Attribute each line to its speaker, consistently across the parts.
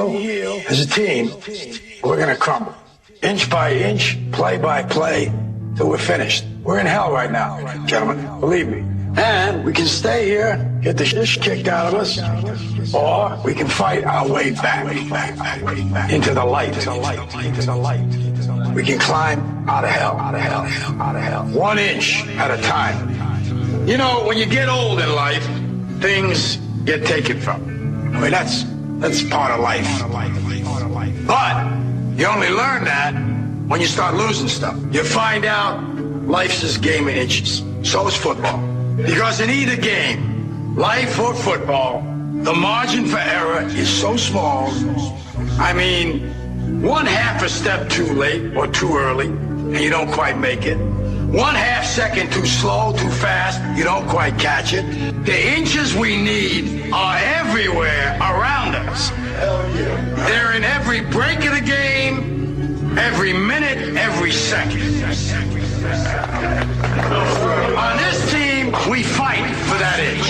Speaker 1: heal as a team, we're going to crumble. Inch by inch, play by play, till we're finished. We're in hell right now, gentlemen, believe me. And we can stay here, get the shit kicked out of us, or we can fight our way back into the light. We can climb out of hell. 1 inch at a time. You know, when you get old in life, things get taken from you. I mean, that's part of life. But you only learn that when you start losing stuff. You find out life's this game of inches. So is football. Because in either game, life or football, the margin for error is so small. I mean, 1/2 a step too late or too early, and you don't quite make it. 1/2 second too slow, too fast, you don't quite catch it. The inches we need are everywhere around us. They're in every break of the game, every minute, every second. On this team, we fight for that inch.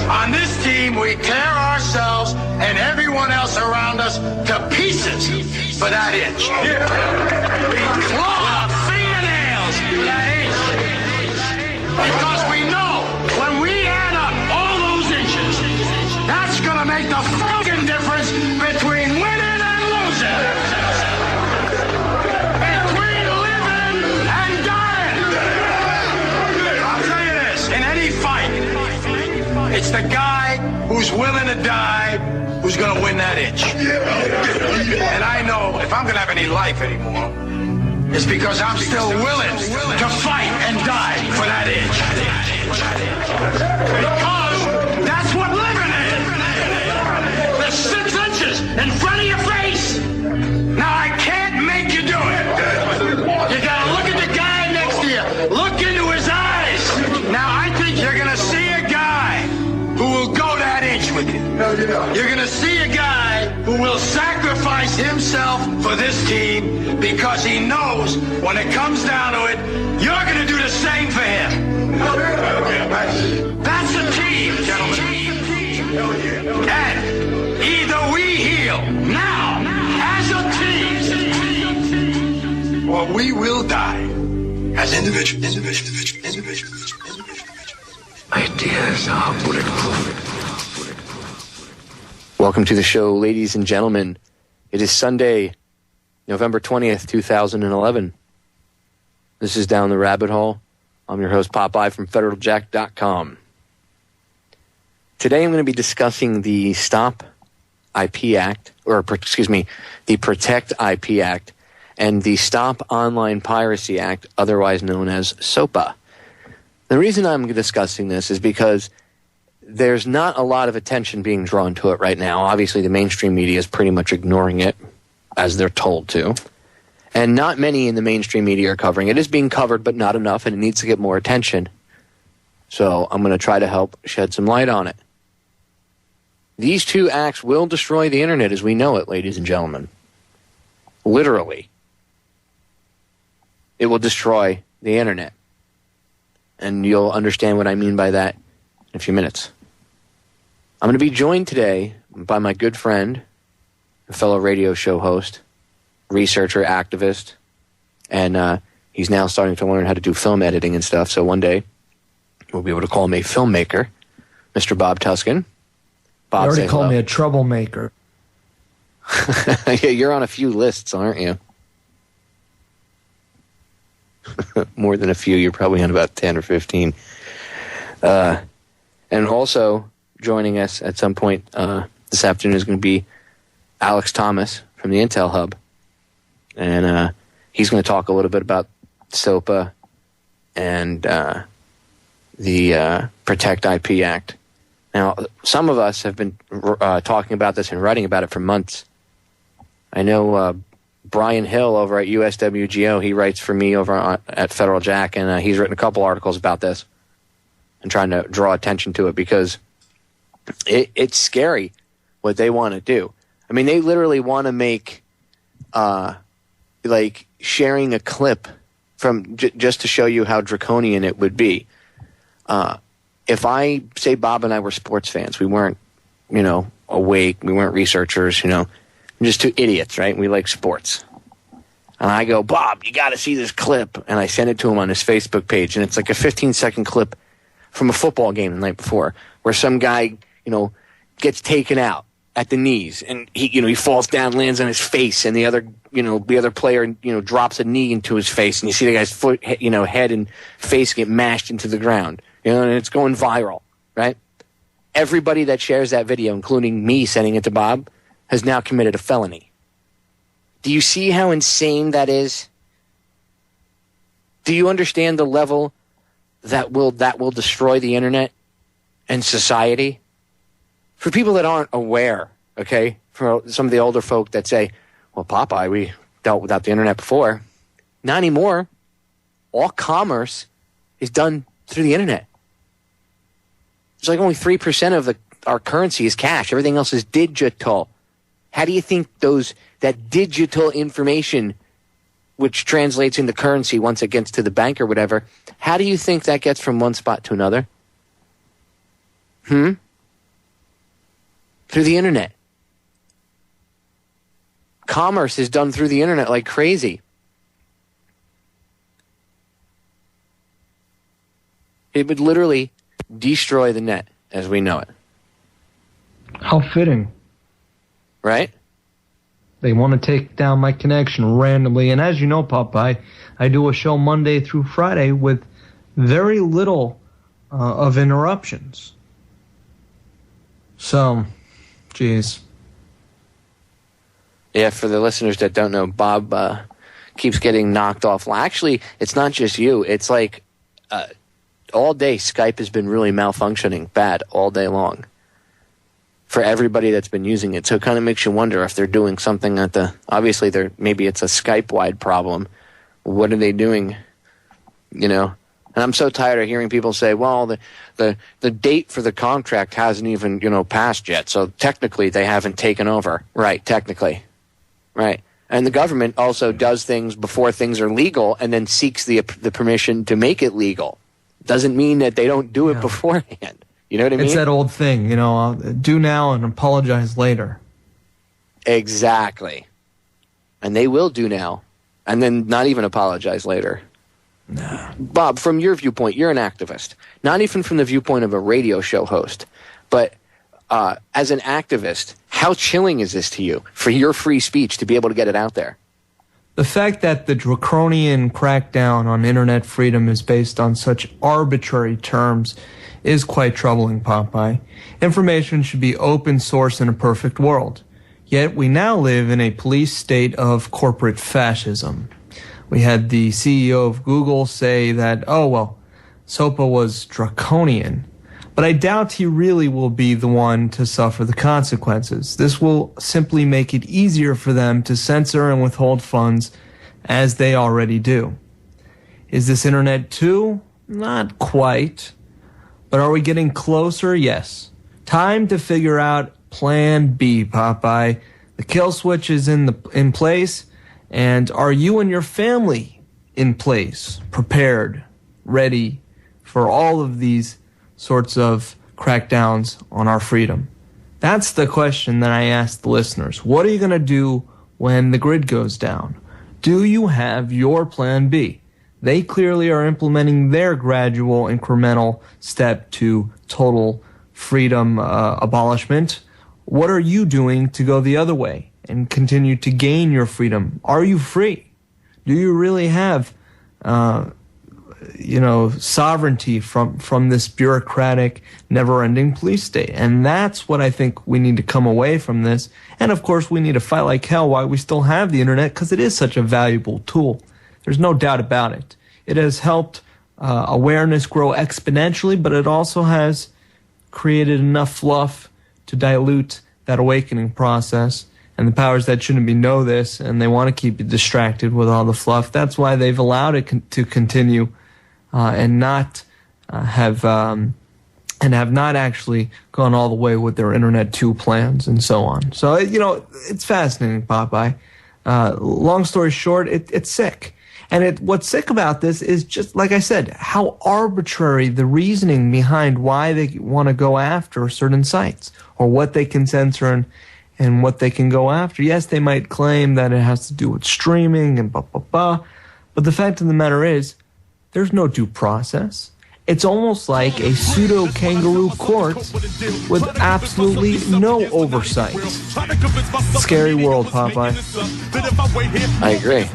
Speaker 1: On this team, we tear ourselves and everyone else around us to pieces for that inch. We claw our fingernails for that inch. Because we know when we add up all those inches, that's going to make the fucking difference between winning and losing. Between living and dying. I'll tell you this, in any fight, it's the guy who's willing to die who's going to win that inch. And I know if I'm going to have any life anymore, it's because I'm still willing to fight and die for that inch. Because that's what living is. There's 6 inches in front of your face. Now I can't make you do it. You got to look at the guy next to you. Look into his eyes. Now I think you're going to see a guy who will go that inch with you. You're going to see a guy who will sacrifice himself for this team because he knows when it comes down to it, you're going to do the same for him. That's a team, gentlemen. And either we heal now as a team, or we will die as individuals.
Speaker 2: Ideas are bulletproof.
Speaker 3: Welcome to the show, ladies and gentlemen. It is Sunday, November 20th, 2011. This is Down the Rabbit Hole. I'm your host, Popeye from FederalJack.com. Today I'm going to be discussing the Stop IP Act, the Protect IP Act, and the Stop Online Piracy Act, otherwise known as SOPA. The reason I'm discussing this is because there's not a lot of attention being drawn to it right now. Obviously, the mainstream media is pretty much ignoring it, as they're told to. And not many in the mainstream media are covering it. It is being covered, but not enough, and it needs to get more attention. So I'm going to try to help shed some light on it. These two acts will destroy the internet as we know it, ladies and gentlemen. Literally. It will destroy the internet. And you'll understand what I mean by that in a few minutes. I'm going to be joined today by my good friend, a fellow radio show host, researcher, activist, and he's now starting to learn how to do film editing and stuff, so one day we'll be able to call him a filmmaker, Mr. Bob Tuscan. Bob,
Speaker 4: you already called me a troublemaker.
Speaker 3: Yeah, you're on a few lists, aren't you? More than a few. You're probably on about 10 or 15. And also joining us at some point this afternoon is going to be Alex Thomas from the Intel Hub. And he's going to talk a little bit about SOPA and the Protect IP Act. Now, some of us have been talking about this and writing about it for months. I know Brian Hill over at USWGO, he writes for me over at Federal Jack, and he's written a couple articles about this and trying to draw attention to it because it's scary what they want to do. I mean, they literally want to make like sharing a clip from just to show you how draconian it would be. If I say Bob and I were sports fans, we weren't, awake. We weren't researchers, We're just two idiots, right? We like sports. And I go, Bob, you got to see this clip. And I send it to him on his Facebook page. And it's like a 15-second clip from a football game the night before where some guy, gets taken out at the knees. And he falls down, lands on his face. And the other player, drops a knee into his face. And you see the guy's foot, head and face get mashed into the ground. And it's going viral, right? Everybody that shares that video, including me sending it to Bob, has now committed a felony. Do you see how insane that is? Do you understand the level that will destroy the internet and society? For people that aren't aware, okay, for some of the older folk that say, well, Popeye, we dealt without the internet before. Not anymore. All commerce is done through the internet. It's like only 3% of our currency is cash. Everything else is digital. How do you think that digital information, which translates into currency once it gets to the bank or whatever, how do you think that gets from one spot to another? Through the internet. Commerce is done through the internet like crazy. It would literally destroy the net as we know it.
Speaker 4: How fitting.
Speaker 3: Right?
Speaker 4: They want to take down my connection randomly. And as you know, Popeye, I do a show Monday through Friday with very little of interruptions. So, geez.
Speaker 3: Yeah, for the listeners that don't know, Bob keeps getting knocked off. Actually, it's not just you. It's like all day Skype has been really malfunctioning bad all day long for everybody that's been using it. So it kind of makes you wonder if they're doing something obviously maybe it's a Skype-wide problem. What are they doing? And I'm so tired of hearing people say, well, the date for the contract hasn't even, passed yet. So technically they haven't taken over. Right, technically. Right. And the government also does things before things are legal and then seeks the permission to make it legal. Doesn't mean that they don't do it beforehand. You know what I mean?
Speaker 4: It's that old thing, do now and apologize later.
Speaker 3: Exactly. And they will do now and then not even apologize later.
Speaker 4: Nah.
Speaker 3: Bob, from your viewpoint, you're an activist. Not even from the viewpoint of a radio show host, but as an activist, how chilling is this to you for your free speech to be able to get it out there?
Speaker 4: The fact that the draconian crackdown on internet freedom is based on such arbitrary terms is quite troubling, Popeye. Information should be open source in a perfect world. Yet we now live in a police state of corporate fascism. We had the CEO of Google say that, SOPA was draconian. But I doubt he really will be the one to suffer the consequences. This will simply make it easier for them to censor and withhold funds as they already do. Is this Internet 2? Not quite. But are we getting closer? Yes. Time to figure out Plan B, Popeye. The kill switch is in place. And are you and your family in place, prepared, ready for all of these sorts of crackdowns on our freedom? That's the question that I asked the listeners. What are you going to do when the grid goes down? Do you have your plan B? They clearly are implementing their gradual, incremental step to total freedom abolishment. What are you doing to go the other way and continue to gain your freedom? Are you free? Do you really have sovereignty from this bureaucratic, never-ending police state? And that's what I think we need to come away from this. And of course, we need to fight like hell while we still have the internet, because it is such a valuable tool. There's no doubt about it. It has helped awareness grow exponentially, but it also has created enough fluff to dilute that awakening process. And the powers that shouldn't be know this, and they want to keep you distracted with all the fluff. That's why they've allowed it to continue and have not actually gone all the way with their Internet 2 plans and so on. So, it's fascinating, Popeye. Long story short, it's sick. And what's sick about this is just, like I said, how arbitrary the reasoning behind why they want to go after certain sites or what they can censor and what they can go after. Yes, they might claim that it has to do with streaming and blah, blah, blah. But the fact of the matter is, there's no due process. It's almost like a pseudo-kangaroo court with absolutely no oversight. Scary world, Popeye.
Speaker 3: I agree.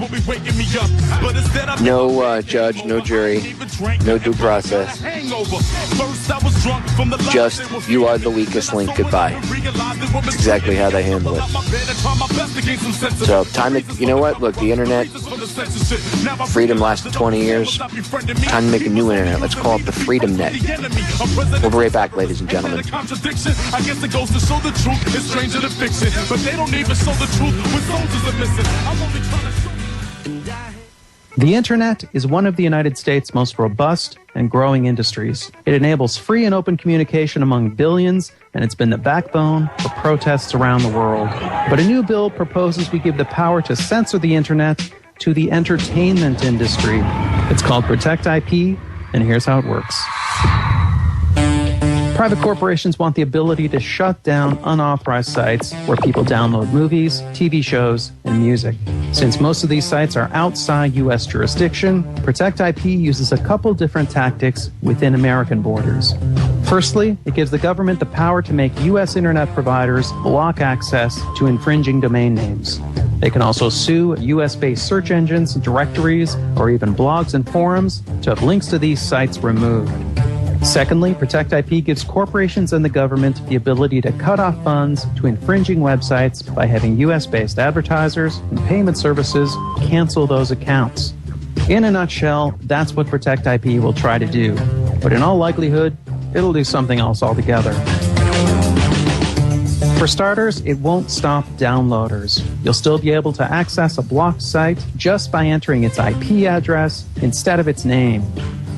Speaker 3: No judge, no jury, no due process. Just, you are the weakest link, goodbye. That's exactly how they handle it. So, you know what? Look, the internet, freedom lasted 20 years. Time to make a new internet. Let's call it the Freedom Net. We'll be right back, ladies and gentlemen.
Speaker 5: I guess it goes to show the truth is stranger than fiction, but they don't even show the truth when soldiers are missing. I'm only trying to.
Speaker 6: The internet is one of the United States' most robust and growing industries. It enables free and open communication among billions, and it's been the backbone for protests around the world. But a new bill proposes we give the power to censor the internet to the entertainment industry. It's called Protect IP, and here's how it works. Private corporations want the ability to shut down unauthorized sites where people download movies, TV shows, and music. Since most of these sites are outside U.S. jurisdiction, Protect IP uses a couple different tactics within American borders. Firstly, it gives the government the power to make U.S. internet providers block access to infringing domain names. They can also sue U.S.-based search engines, directories, or even blogs and forums to have links to these sites removed. Secondly, Protect IP gives corporations and the government the ability to cut off funds to infringing websites by having U.S.-based advertisers and payment services cancel those accounts. In a nutshell, that's what Protect IP will try to do. But in all likelihood, it'll do something else altogether. For starters, it won't stop downloaders. You'll still be able to access a blocked site just by entering its IP address instead of its name.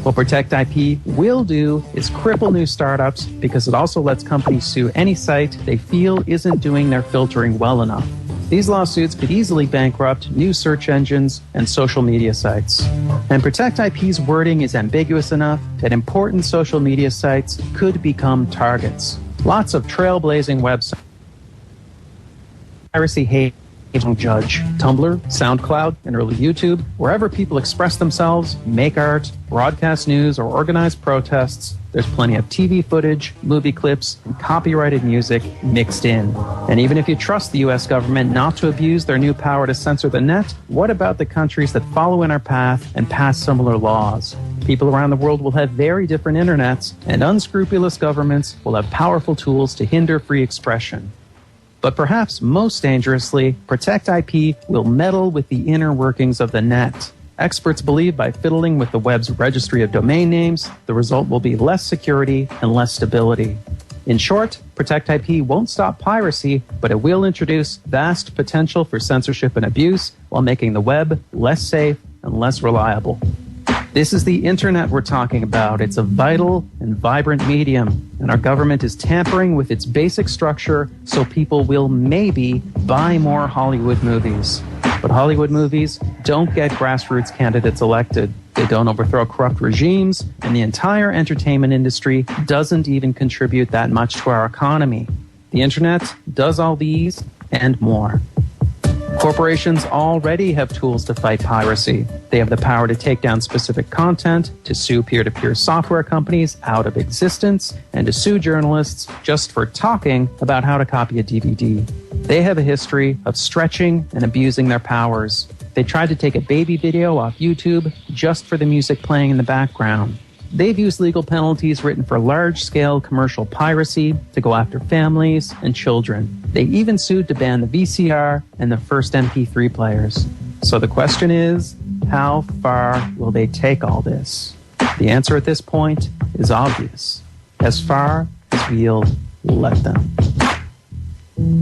Speaker 6: What Protect IP will do is cripple new startups because it also lets companies sue any site they feel isn't doing their filtering well enough. These lawsuits could easily bankrupt new search engines and social media sites. And Protect IP's wording is ambiguous enough that important social media sites could become targets. Lots of trailblazing websites. Piracy hate judge. Tumblr, SoundCloud, and early YouTube, wherever people express themselves, make art, broadcast news, or organize protests, there's plenty of TV footage, movie clips, and copyrighted music mixed in. And even if you trust the U.S. government not to abuse their new power to censor the net, what about the countries that follow in our path and pass similar laws? People around the world will have very different internets, and unscrupulous governments will have powerful tools to hinder free expression. But perhaps most dangerously, Protect IP will meddle with the inner workings of the net. Experts believe by fiddling with the web's registry of domain names, the result will be less security and less stability. In short, Protect IP won't stop piracy, but it will introduce vast potential for censorship and abuse while making the web less safe and less reliable. This is the internet we're talking about. It's a vital and vibrant medium, and our government is tampering with its basic structure so people will maybe buy more Hollywood movies. But Hollywood movies don't get grassroots candidates elected. They don't overthrow corrupt regimes, and the entire entertainment industry doesn't even contribute that much to our economy. The internet does all these and more. Corporations already have tools to fight piracy. They have the power to take down specific content, to sue peer-to-peer software companies out of existence, and to sue journalists just for talking about how to copy a DVD. They have a history of stretching and abusing their powers. They tried to take a baby video off YouTube just for the music playing in the background. They've used legal penalties written for large-scale commercial piracy to go after families and children. They even sued to ban the VCR and the first MP3 players. So the question is, how far will they take all this? The answer at this point is obvious. As far as we'll let them.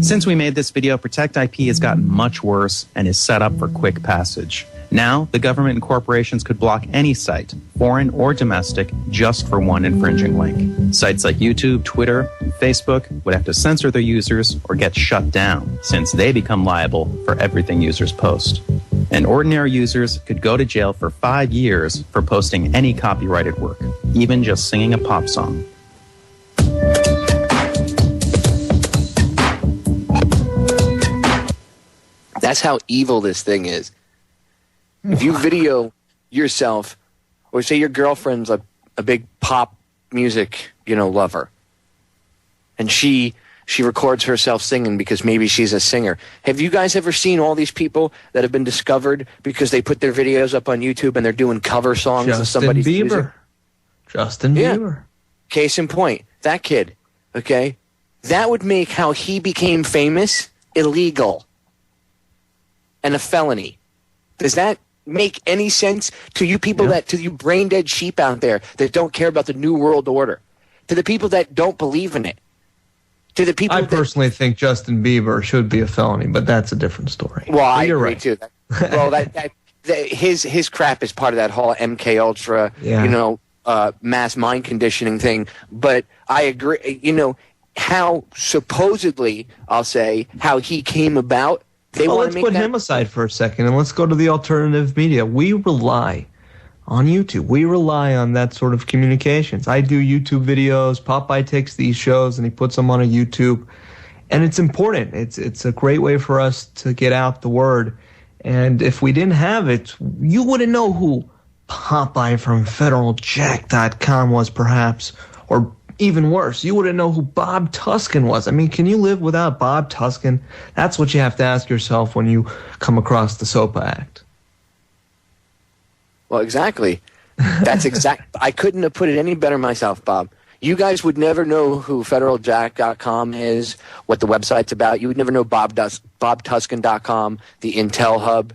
Speaker 6: Since we made this video, Protect IP has gotten much worse and is set up for quick passage. Now, the government and corporations could block any site, foreign or domestic, just for one infringing link. Sites like YouTube, Twitter, and Facebook would have to censor their users or get shut down, since they become liable for everything users post. and ordinary users could go to jail for 5 years for posting any copyrighted work, even just singing a pop song.
Speaker 3: That's how evil this thing is. If you video yourself, or say your girlfriend's a big pop music, lover, and she records herself singing because maybe she's a singer. Have you guys ever seen all these people that have been discovered because they put their videos up on YouTube and they're doing cover songs of somebody's music?
Speaker 4: Justin Bieber.
Speaker 3: Case in point, that kid, okay? That would make how he became famous illegal and a felony. Does that make any sense to you people to you brain dead sheep out there that don't care about the New World Order? To the people that don't believe in it? To the people
Speaker 4: I personally think Justin Bieber should be a felony, but that's a different story.
Speaker 3: Well, I agree
Speaker 4: right.
Speaker 3: too. His crap is part of that whole MK Ultra, mass mind conditioning thing. But I agree. How supposedly, I'll say, how he came about.
Speaker 4: Let's put him aside for a second and let's go to the alternative media. We rely on YouTube. We rely on that sort of communications. I do YouTube videos. Popeye takes these shows and he puts them on a YouTube. And it's important. It's a great way for us to get out the word. And if we didn't have it, you wouldn't know who Popeye from federaljack.com was, perhaps. Or even worse, you wouldn't know who Bob Tuskin was. I mean, can you live without Bob Tuskin? That's what you have to ask yourself when you come across the SOPA Act.
Speaker 3: Well, exactly. That's exact. I couldn't have put it any better myself, Bob. You guys would never know who federaljack.com is, what the website's about. You would never know bobtuskin.com, the Intel Hub.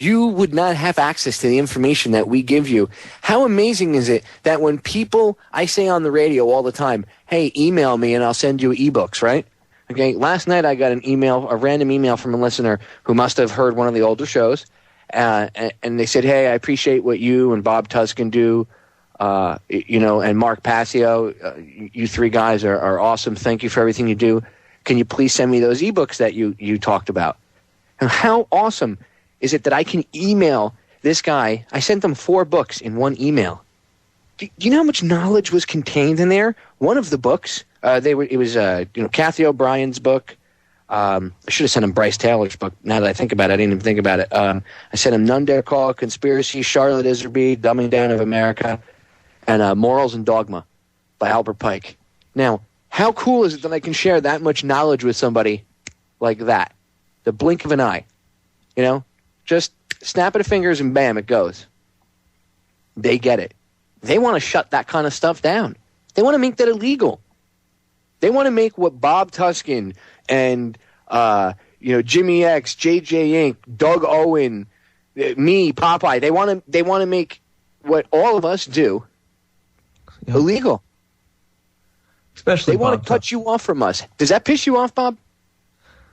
Speaker 3: You would not have access to the information that we give you. How amazing is it that when people, I say on the radio all the time, hey, email me and I'll send you ebooks, right? Okay, last night I got a random email from a listener who must have heard one of the older shows, and they said, hey, I appreciate what you and Bob Tuskin do, and Mark Passio, you three guys are awesome. Thank you for everything you do. Can you please send me those ebooks that you talked about? And how awesome is it that I can email this guy? I sent them 4 books in one email. Do you know how much knowledge was contained in there? One of the books, it was Kathy O'Brien's book. I should have sent him Bryce Taylor's book. Now that I think about it, I didn't even think about it. I sent him None Dare Call, Conspiracy, Charlotte Iserby, Dumbing Down of America, and Morals and Dogma by Albert Pike. Now, how cool is it that I can share that much knowledge with somebody like that? The blink of an eye. Just snap of the fingers and bam, it goes. They get it. They want to shut that kind of stuff down. They want to make that illegal. They want to make what Bob Tuskin and Jimmy X, JJ Inc., Doug Owen, me, Popeye. They want to make what all of us do illegal.
Speaker 4: Especially
Speaker 3: they want to cut you off from us. Does that piss you off, Bob?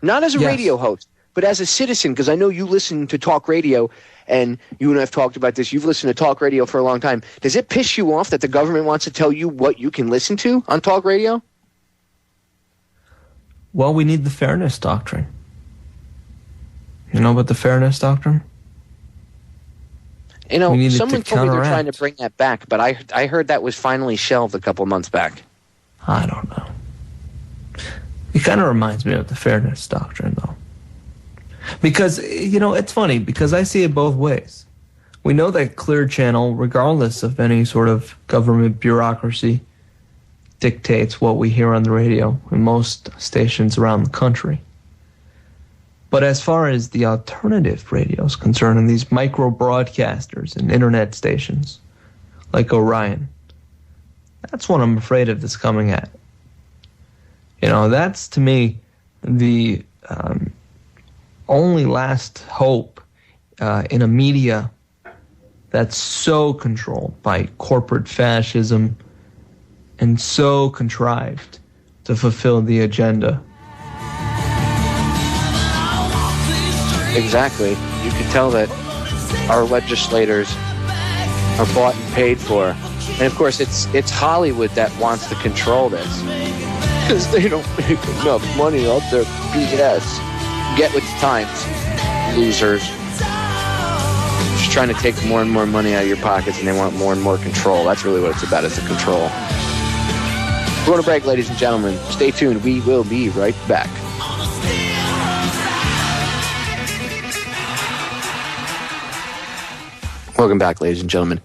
Speaker 3: Not as a radio host, but as a citizen, because I know you listen to talk radio, and you and I have talked about this. You've listened to talk radio for a long time. Does it piss you off that the government wants to tell you what you can listen to on talk radio?
Speaker 4: Well, we need the fairness doctrine. You know about the fairness doctrine?
Speaker 3: Someone told me they're trying to bring that back, but I heard that was finally shelved a couple months back.
Speaker 4: I don't know. It kind of reminds me of the fairness doctrine, though. Because, it's funny, because I see it both ways. We know that Clear Channel, regardless of any sort of government bureaucracy, dictates what we hear on the radio in most stations around the country. But as far as the alternative radio is concerned, and these micro broadcasters and internet stations like Orion, that's what I'm afraid of that's coming at. That's to me the only last hope in a media that's so controlled by corporate fascism and so contrived to fulfill the agenda.
Speaker 3: Exactly. You can tell that our legislators are bought and paid for. And of course, it's Hollywood that wants to control this. Because they don't make enough money off their BS. Get with the times, losers. Just trying to take more and more money out of your pockets, and they want more and more control. That's really what it's about, is the control. We're going to break, ladies and gentlemen. Stay tuned. We will be right back. Welcome back, ladies and gentlemen.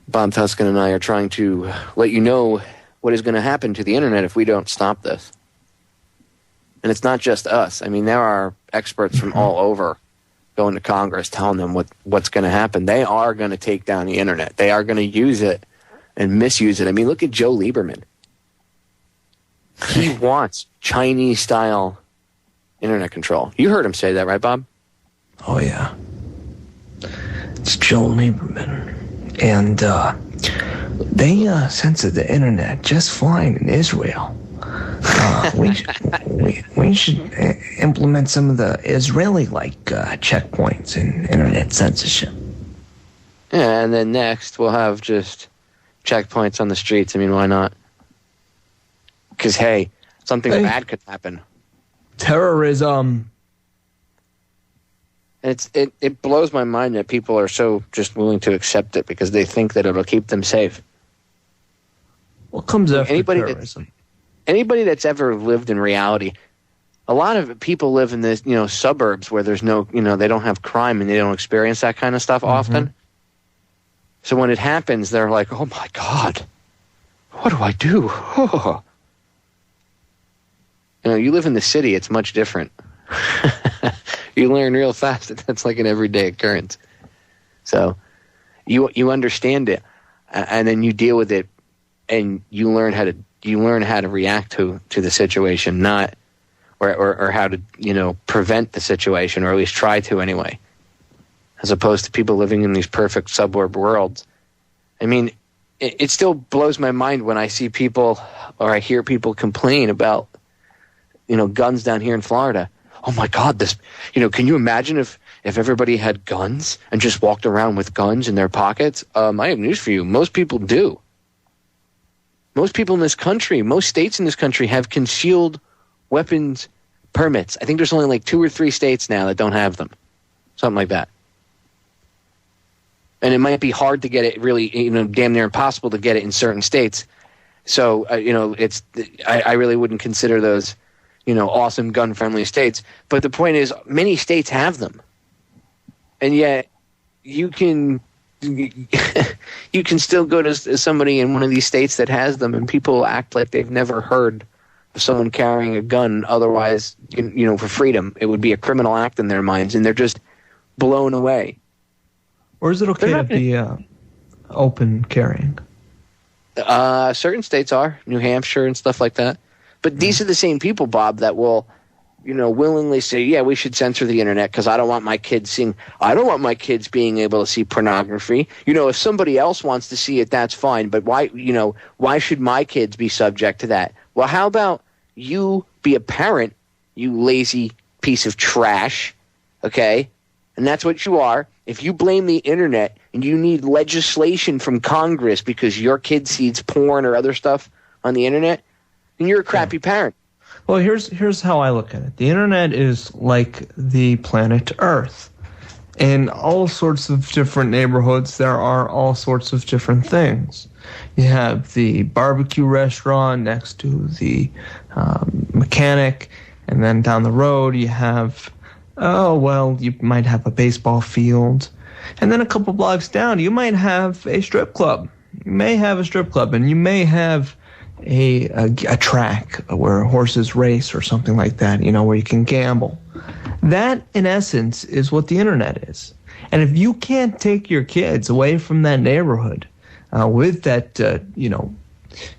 Speaker 3: Bob Tuscan and I are trying to let you know what is going to happen to the internet if we don't stop this. And it's not just us. I mean, there are experts from all over going to Congress telling them what's going to happen. They are going to take down the internet. They are going to use it and misuse it. I mean, look at Joe Lieberman. He wants Chinese-style internet control. You heard him say that, right, Bob?
Speaker 7: Oh, yeah. It's Joe Lieberman. And they censored the internet just fine in Israel. We should implement some of the Israeli-like checkpoints in internet censorship.
Speaker 3: Yeah, and then next we'll have just checkpoints on the streets. I mean, why not? Because, hey, something bad could happen.
Speaker 4: Terrorism.
Speaker 3: It blows my mind that people are so just willing to accept it because they think that it'll keep them safe.
Speaker 4: What comes after terrorism?
Speaker 3: Anybody that's ever lived in reality, a lot of people live in this, suburbs where there's no, they don't have crime and they don't experience that kind of stuff often. So when it happens, they're like, oh my God, what do I do? Oh. You live in the city, it's much different. You learn real fast that that's like an everyday occurrence. So you understand it, and then you deal with it, and you learn how to react to the situation, not or how to prevent the situation, or at least try to anyway. As opposed to people living in these perfect suburb worlds. I mean, it still blows my mind when I see people or I hear people complain about guns down here in Florida. Oh my God, this, can you imagine if everybody had guns and just walked around with guns in their pockets? I have news for you. Most people do. Most people in this country, most states in this country have concealed weapons permits. I think there's only like 2 or 3 states now that don't have them. Something like that. And it might be hard to get it, really, damn near impossible to get it in certain states. So, I really wouldn't consider those awesome gun-friendly states. But the point is, many states have them. And yet, you can still go to somebody in one of these states that has them, and people act like they've never heard of someone carrying a gun. Otherwise, for freedom, it would be a criminal act in their minds, and they're just blown away.
Speaker 4: Or is it okay to be open carrying?
Speaker 3: Certain states are, New Hampshire and stuff like that. But these are the same people, Bob, that will, willingly say, yeah, we should censor the internet because I don't want my kids being able to see pornography. If somebody else wants to see it, that's fine. But why should my kids be subject to that? Well, how about you be a parent, you lazy piece of trash, okay? And that's what you are. If you blame the internet and you need legislation from Congress because your kid sees porn or other stuff on the internet, then you're a crappy parent.
Speaker 4: Well, here's how I look at it. The internet is like the planet Earth. In all sorts of different neighborhoods, there are all sorts of different things. You have the barbecue restaurant next to the mechanic, and then down the road you have, you might have a baseball field. And then a couple blocks down, you might have a strip club. You may have a strip club, and you may have a track where horses race or something like that, where you can gamble. That, in essence, is what the internet is. And if you can't take your kids away from that neighborhood with that,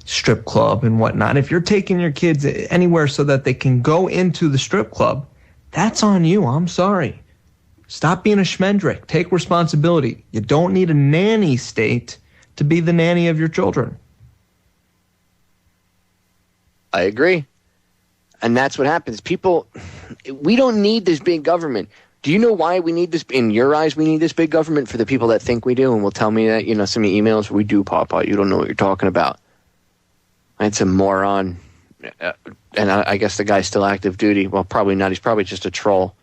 Speaker 4: strip club and whatnot, if you're taking your kids anywhere so that they can go into the strip club, that's on you. I'm sorry. Stop being a schmendrick. Take responsibility. You don't need a nanny state to be the nanny of your children.
Speaker 3: I agree. And that's what happens. People, we don't need this big government. Do you know why we need this? In your eyes, we need this big government? For the people that think we do and will tell me that, send me emails, we do, Popeye. You don't know what you're talking about. It's a moron. And I guess the guy's still active duty. Well, probably not. He's probably just a troll.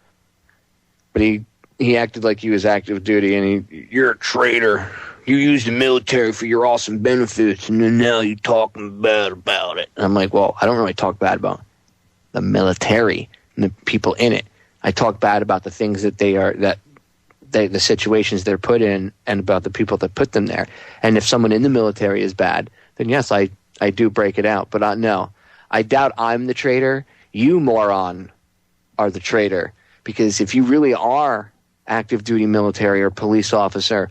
Speaker 3: But he he acted like he was active duty, and you're a traitor. You used the military for your awesome benefits, and then now you're talking bad about it. And I'm like, well, I don't really talk bad about the military and the people in it. I talk bad about the things that the situations they're put in, and about the people that put them there. And if someone in the military is bad, then yes, I do break it out. But no, I doubt I'm the traitor. You, moron, are the traitor. Because if you really are active duty military or police officer,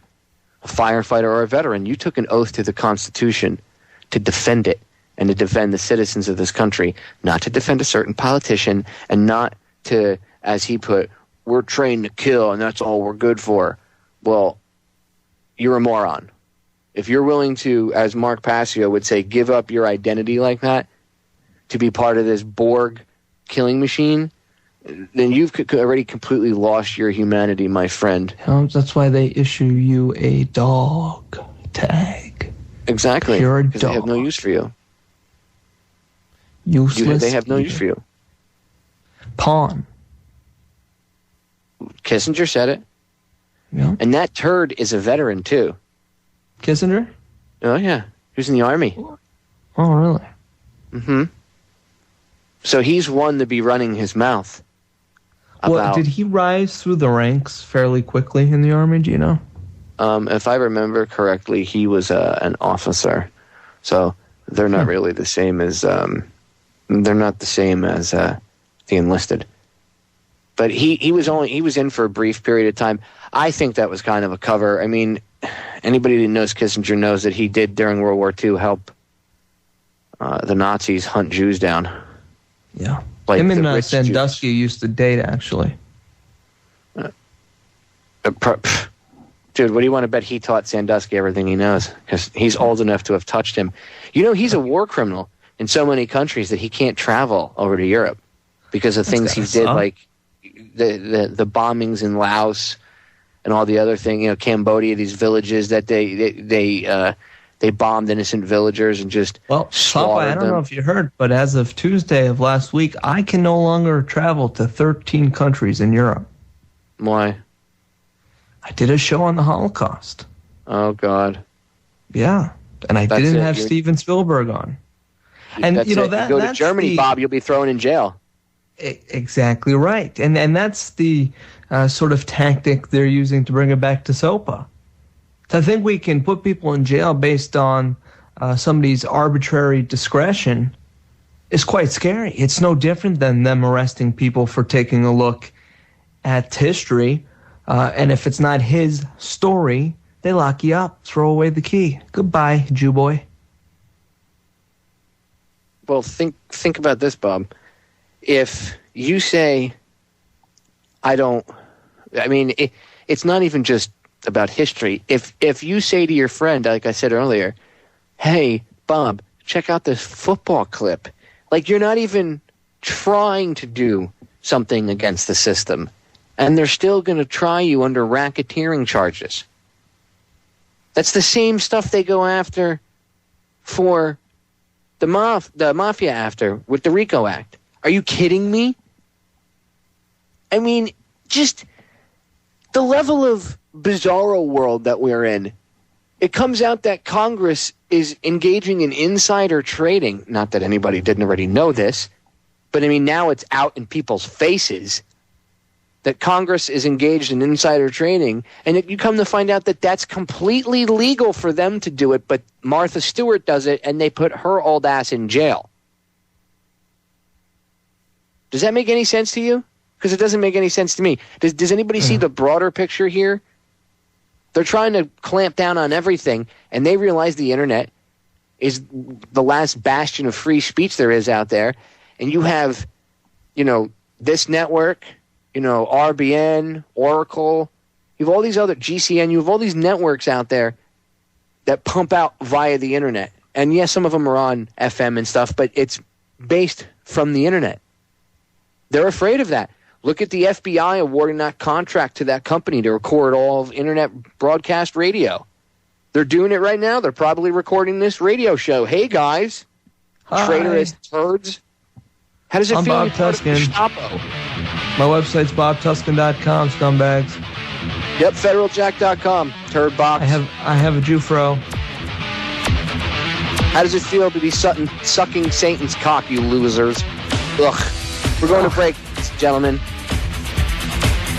Speaker 3: a firefighter or a veteran, you took an oath to the Constitution to defend it and to defend the citizens of this country, not to defend a certain politician, and not to, as he put, we're trained to kill and that's all we're good for. Well, you're a moron. If you're willing to, as Mark Passio would say, give up your identity like that to be part of this Borg killing machine, then you've already completely lost your humanity, my friend.
Speaker 4: That's why they issue you a dog tag.
Speaker 3: Exactly.
Speaker 4: You're a dog.
Speaker 3: Because they have no use for you.
Speaker 4: Useless.
Speaker 3: They have no use for you.
Speaker 4: Pawn.
Speaker 3: Kissinger said it.
Speaker 4: Yeah.
Speaker 3: And that turd is a veteran, too.
Speaker 4: Kissinger?
Speaker 3: Oh, yeah. He was in the Army.
Speaker 4: Oh, really?
Speaker 3: Mm-hmm. So he's one to be running his mouth.
Speaker 4: Well, did he rise through the ranks fairly quickly in the Army, do you know?
Speaker 3: If I remember correctly, he was an officer. So they're not really the same as the enlisted. But he was in for a brief period of time. I think that was kind of a cover. I mean, anybody who knows Kissinger knows that he did during World War II help the Nazis hunt Jews down.
Speaker 4: Yeah.
Speaker 3: Like
Speaker 4: him and Sandusky used to date, actually. Dude, what do you want to bet he taught Sandusky everything he knows? Because he's old enough to have touched him. You know, he's a war criminal in so many countries that he can't travel over to Europe because of things he did, like the bombings in Laos and all the other things. You know, Cambodia, these villages that they bombed innocent villagers and just slaughtered I don't
Speaker 3: them.
Speaker 4: know if you heard, but as of Tuesday of last week, I can no longer travel to 13 countries in Europe.
Speaker 3: Why?
Speaker 4: I did a show on the Holocaust.
Speaker 3: Oh, God.
Speaker 4: Yeah. And I didn't have Steven Spielberg on. And, you know,
Speaker 3: you go to Germany, Bob, you'll be thrown in jail.
Speaker 4: Exactly right. And that's the sort of tactic they're using to bring it back to SOPA. So I think we can put people in jail based on somebody's arbitrary discretion is quite scary. It's no different than them arresting people for taking a look at history. And if it's not his story, they lock you up, throw away the key. Goodbye, Jew boy.
Speaker 3: Well, think about this, Bob. If you say, it's not even just about history. If you say to your friend, like I said earlier, hey, Bob, check out this football clip. Like, you're not even trying to do something against the system. And they're still going to try you under racketeering charges. That's the same stuff they go after for the mafia after with the RICO Act. Are you kidding me? I mean, just the level of bizarro world that we're in. It comes out that Congress is engaging in insider trading. Not that anybody didn't already know this, but I mean, now it's out in people's faces that Congress is engaged in insider trading, and you come to find out that that's completely legal for them to do it, but Martha Stewart does it, and they put her old ass in jail. Does that make any sense to you? Because it doesn't make any sense to me. Does anybody see the broader picture here? They're trying to clamp down on everything, and they realize the internet is the last bastion of free speech there is out there, and you have, this network, RBN, Oracle, you have all these other, GCN, you have all these networks out there that pump out via the internet. And yes, some of them are on FM and stuff, but it's based from the internet. They're afraid of that. Look at the FBI awarding that contract to that company to record all of internet broadcast radio. They're doing it right now. They're probably recording this radio show. Hey, guys.
Speaker 4: Hi.
Speaker 3: Traitorous turds. How does it
Speaker 4: I'm
Speaker 3: feel?
Speaker 4: Bob Tuskin. My website's bobtuskin.com, scumbags.
Speaker 3: Yep, federaljack.com. Turd box.
Speaker 4: I have a Jufro.
Speaker 3: How does it feel to be sucking Satan's cock, you losers? Ugh. We're going to break, gentlemen.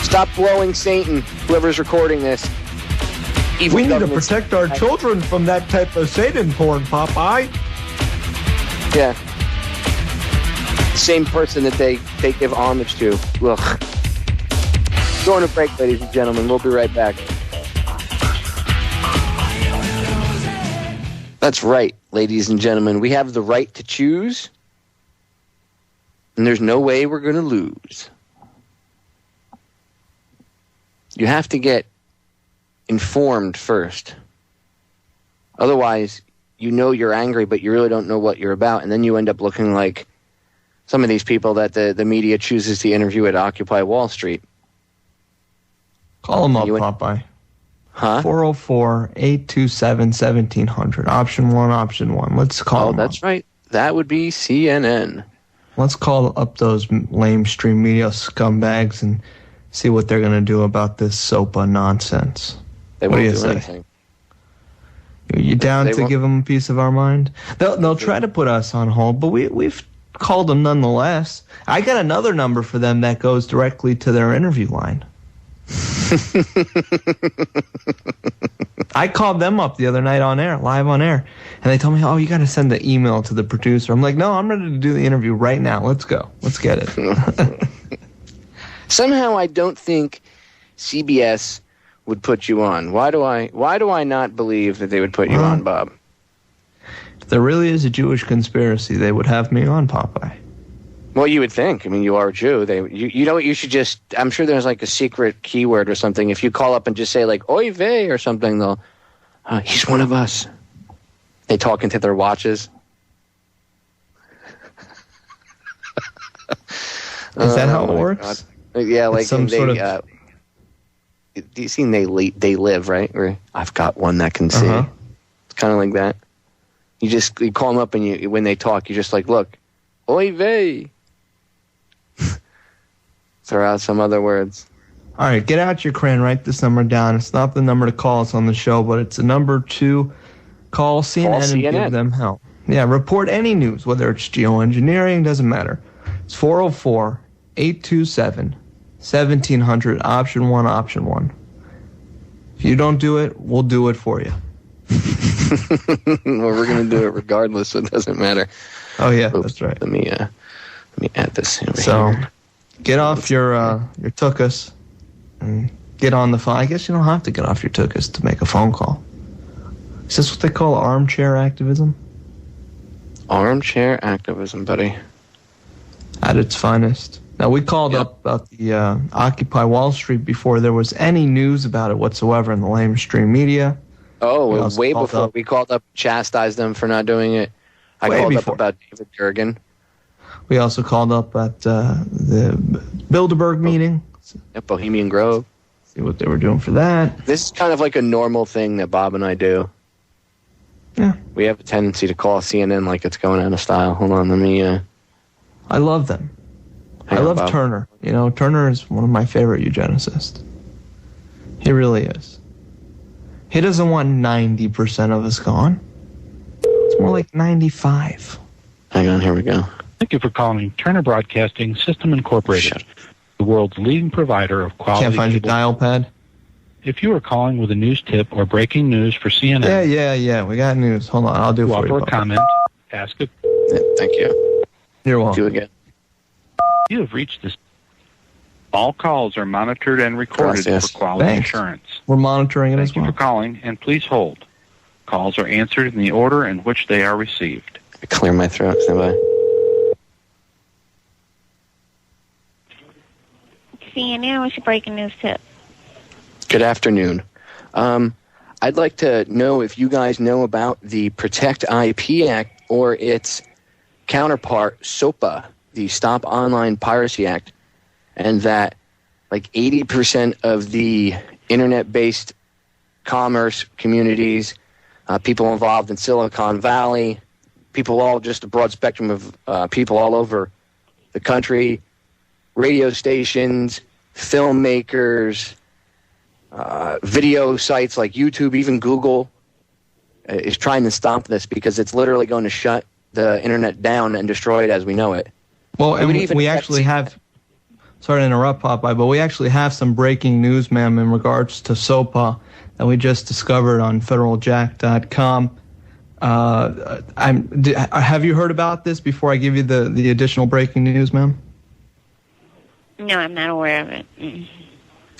Speaker 3: Stop blowing Satan, whoever's recording this. Evil
Speaker 4: We need to
Speaker 3: government's-
Speaker 4: protect our children from that type of Satan porn, Popeye.
Speaker 3: Yeah. Same person that they give homage to. Ugh. Going to break, ladies and gentlemen. We'll be right back. That's right, ladies and gentlemen. We have the right to choose, and there's no way we're going to lose. You have to get informed first. Otherwise, you know you're angry, but you really don't know what you're about, and then you end up looking like some of these people that the media chooses to interview at Occupy Wall Street.
Speaker 4: Call them up, Popeye.
Speaker 3: Huh?
Speaker 4: 404-827-1700. Option 1. Let's call them
Speaker 3: that's
Speaker 4: up.
Speaker 3: right. That would be CNN.
Speaker 4: Let's call up those lamestream media scumbags and see what they're going to do about this SOPA nonsense.
Speaker 3: They
Speaker 4: What do
Speaker 3: won't
Speaker 4: you
Speaker 3: do
Speaker 4: say?
Speaker 3: anything.
Speaker 4: You down
Speaker 3: They
Speaker 4: to
Speaker 3: won't-
Speaker 4: give them a piece of our mind? They'll try to put us on hold, but we've called them nonetheless. I got another number for them that goes directly to their interview line. I called them up the other night on air, live on air, and they told me, "Oh, you got to send the email to the producer." I'm like, "No, I'm ready to do the interview right now. Let's go. Let's get it."
Speaker 3: Somehow I don't think CBS would put you on. Why do I not believe that they would put you on, Bob?
Speaker 4: If there really is a Jewish conspiracy, they would have me on, Popeye.
Speaker 3: Well, you would think. I mean, you are a Jew. You know what? You should just. I'm sure there's like a secret keyword or something. If you call up and just say like "Oy vey" or something, they'll. He's one of us. They talk into their watches.
Speaker 4: Is that how it
Speaker 3: my
Speaker 4: works?
Speaker 3: God. Yeah, like
Speaker 4: some
Speaker 3: they.
Speaker 4: sort of-
Speaker 3: Do you seen They Live, right? Or I've got one that can see.
Speaker 4: Uh-huh.
Speaker 3: It's kind of like that. You call them up and when they talk, you just like, look, oy vey. Throw out some other words.
Speaker 4: All right, get out your crayon, write this number down. It's not the number to call us on the show, but it's a number to call CNN and give them help. Yeah, report any news, whether it's geoengineering, doesn't matter. It's 404-827-1700, option 1. If you don't do it, we'll do it for you.
Speaker 3: Well, we're going to do it regardless, so it doesn't matter.
Speaker 4: Oh, yeah, that's right.
Speaker 3: Let me add this over
Speaker 4: So,
Speaker 3: here.
Speaker 4: get off your tuchus and get on the phone. I guess you don't have to get off your tuchus to make a phone call. Is this what they call armchair activism?
Speaker 3: Armchair activism, buddy.
Speaker 4: At its finest. Now, we called up about the Occupy Wall Street before there was any news about it whatsoever in the lamestream media.
Speaker 3: Oh, way before. We called up, chastised them for not doing it. I called up about David Gergen.
Speaker 4: We also called up at the Bilderberg meeting.
Speaker 3: At Bohemian Grove.
Speaker 4: See what they were doing for that.
Speaker 3: This is kind of like a normal thing that Bob and I do.
Speaker 4: Yeah.
Speaker 3: We have a tendency to call CNN like it's going out of style. Hold on, let me...
Speaker 4: I love them. I love
Speaker 3: Bob.
Speaker 4: Turner. You know, Turner is one of my favorite eugenicists. He really is. He doesn't want 90% of us gone. It's more like 95.
Speaker 3: Hang on, here we go.
Speaker 8: Thank you for calling Turner Broadcasting System Incorporated, the world's leading provider of quality.
Speaker 4: Can't find your dial pad?
Speaker 8: If you are calling with a news tip or breaking news for CNN,
Speaker 4: Yeah. We got news. Hold on, I'll do it for you.
Speaker 8: offer a comment, ask a...
Speaker 3: Thank you.
Speaker 4: You're welcome.
Speaker 3: Do again.
Speaker 8: You have reached this. All calls are monitored and recorded
Speaker 3: Gracias.
Speaker 8: for quality
Speaker 4: Thanks.
Speaker 8: assurance.
Speaker 4: We're monitoring it as
Speaker 8: Thank you
Speaker 4: well.
Speaker 8: for calling, and please hold. Calls are answered in the order in which they are received.
Speaker 3: I clear my throat. Stand by.
Speaker 9: CNN, what's your breaking news tip?
Speaker 3: Good afternoon. I'd like to know if you guys know about the Protect IP Act or its counterpart, SOPA, the Stop Online Piracy Act, and that like 80% of the internet-based commerce communities, people involved in Silicon Valley, people all, just a broad spectrum of people all over the country, radio stations, filmmakers, video sites like YouTube, even Google, is trying to stop this because it's literally going to shut the internet down and destroy it as we know it.
Speaker 4: Well, and we actually have, sorry to interrupt, Popeye, but we actually have some breaking news, ma'am, in regards to SOPA that we just discovered on federaljack.com. Have you heard about this before I give you the additional breaking news, ma'am?
Speaker 9: No, I'm not aware of it.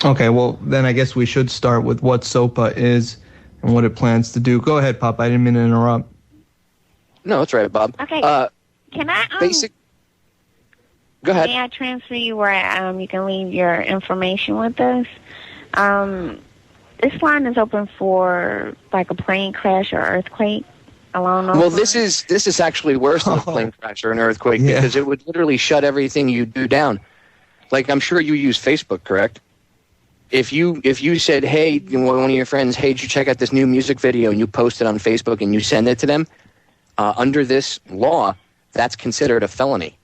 Speaker 4: Okay, well, then I guess we should start with what SOPA is and what it plans to do. Go ahead, Pop. I didn't mean to interrupt.
Speaker 3: No, that's right, Bob.
Speaker 9: Okay. Can I...
Speaker 3: Go ahead.
Speaker 9: May I transfer you where you can leave your information with us? This line is open for like a plane crash or earthquake along those lines.
Speaker 3: This is actually worse than a plane crash or an earthquake because it would literally shut everything you do down. Like, I'm sure you use Facebook, correct? If you said, hey, one of your friends, hey, did you check out this new music video, and you post it on Facebook and you send it to them, under this law, that's considered a felony.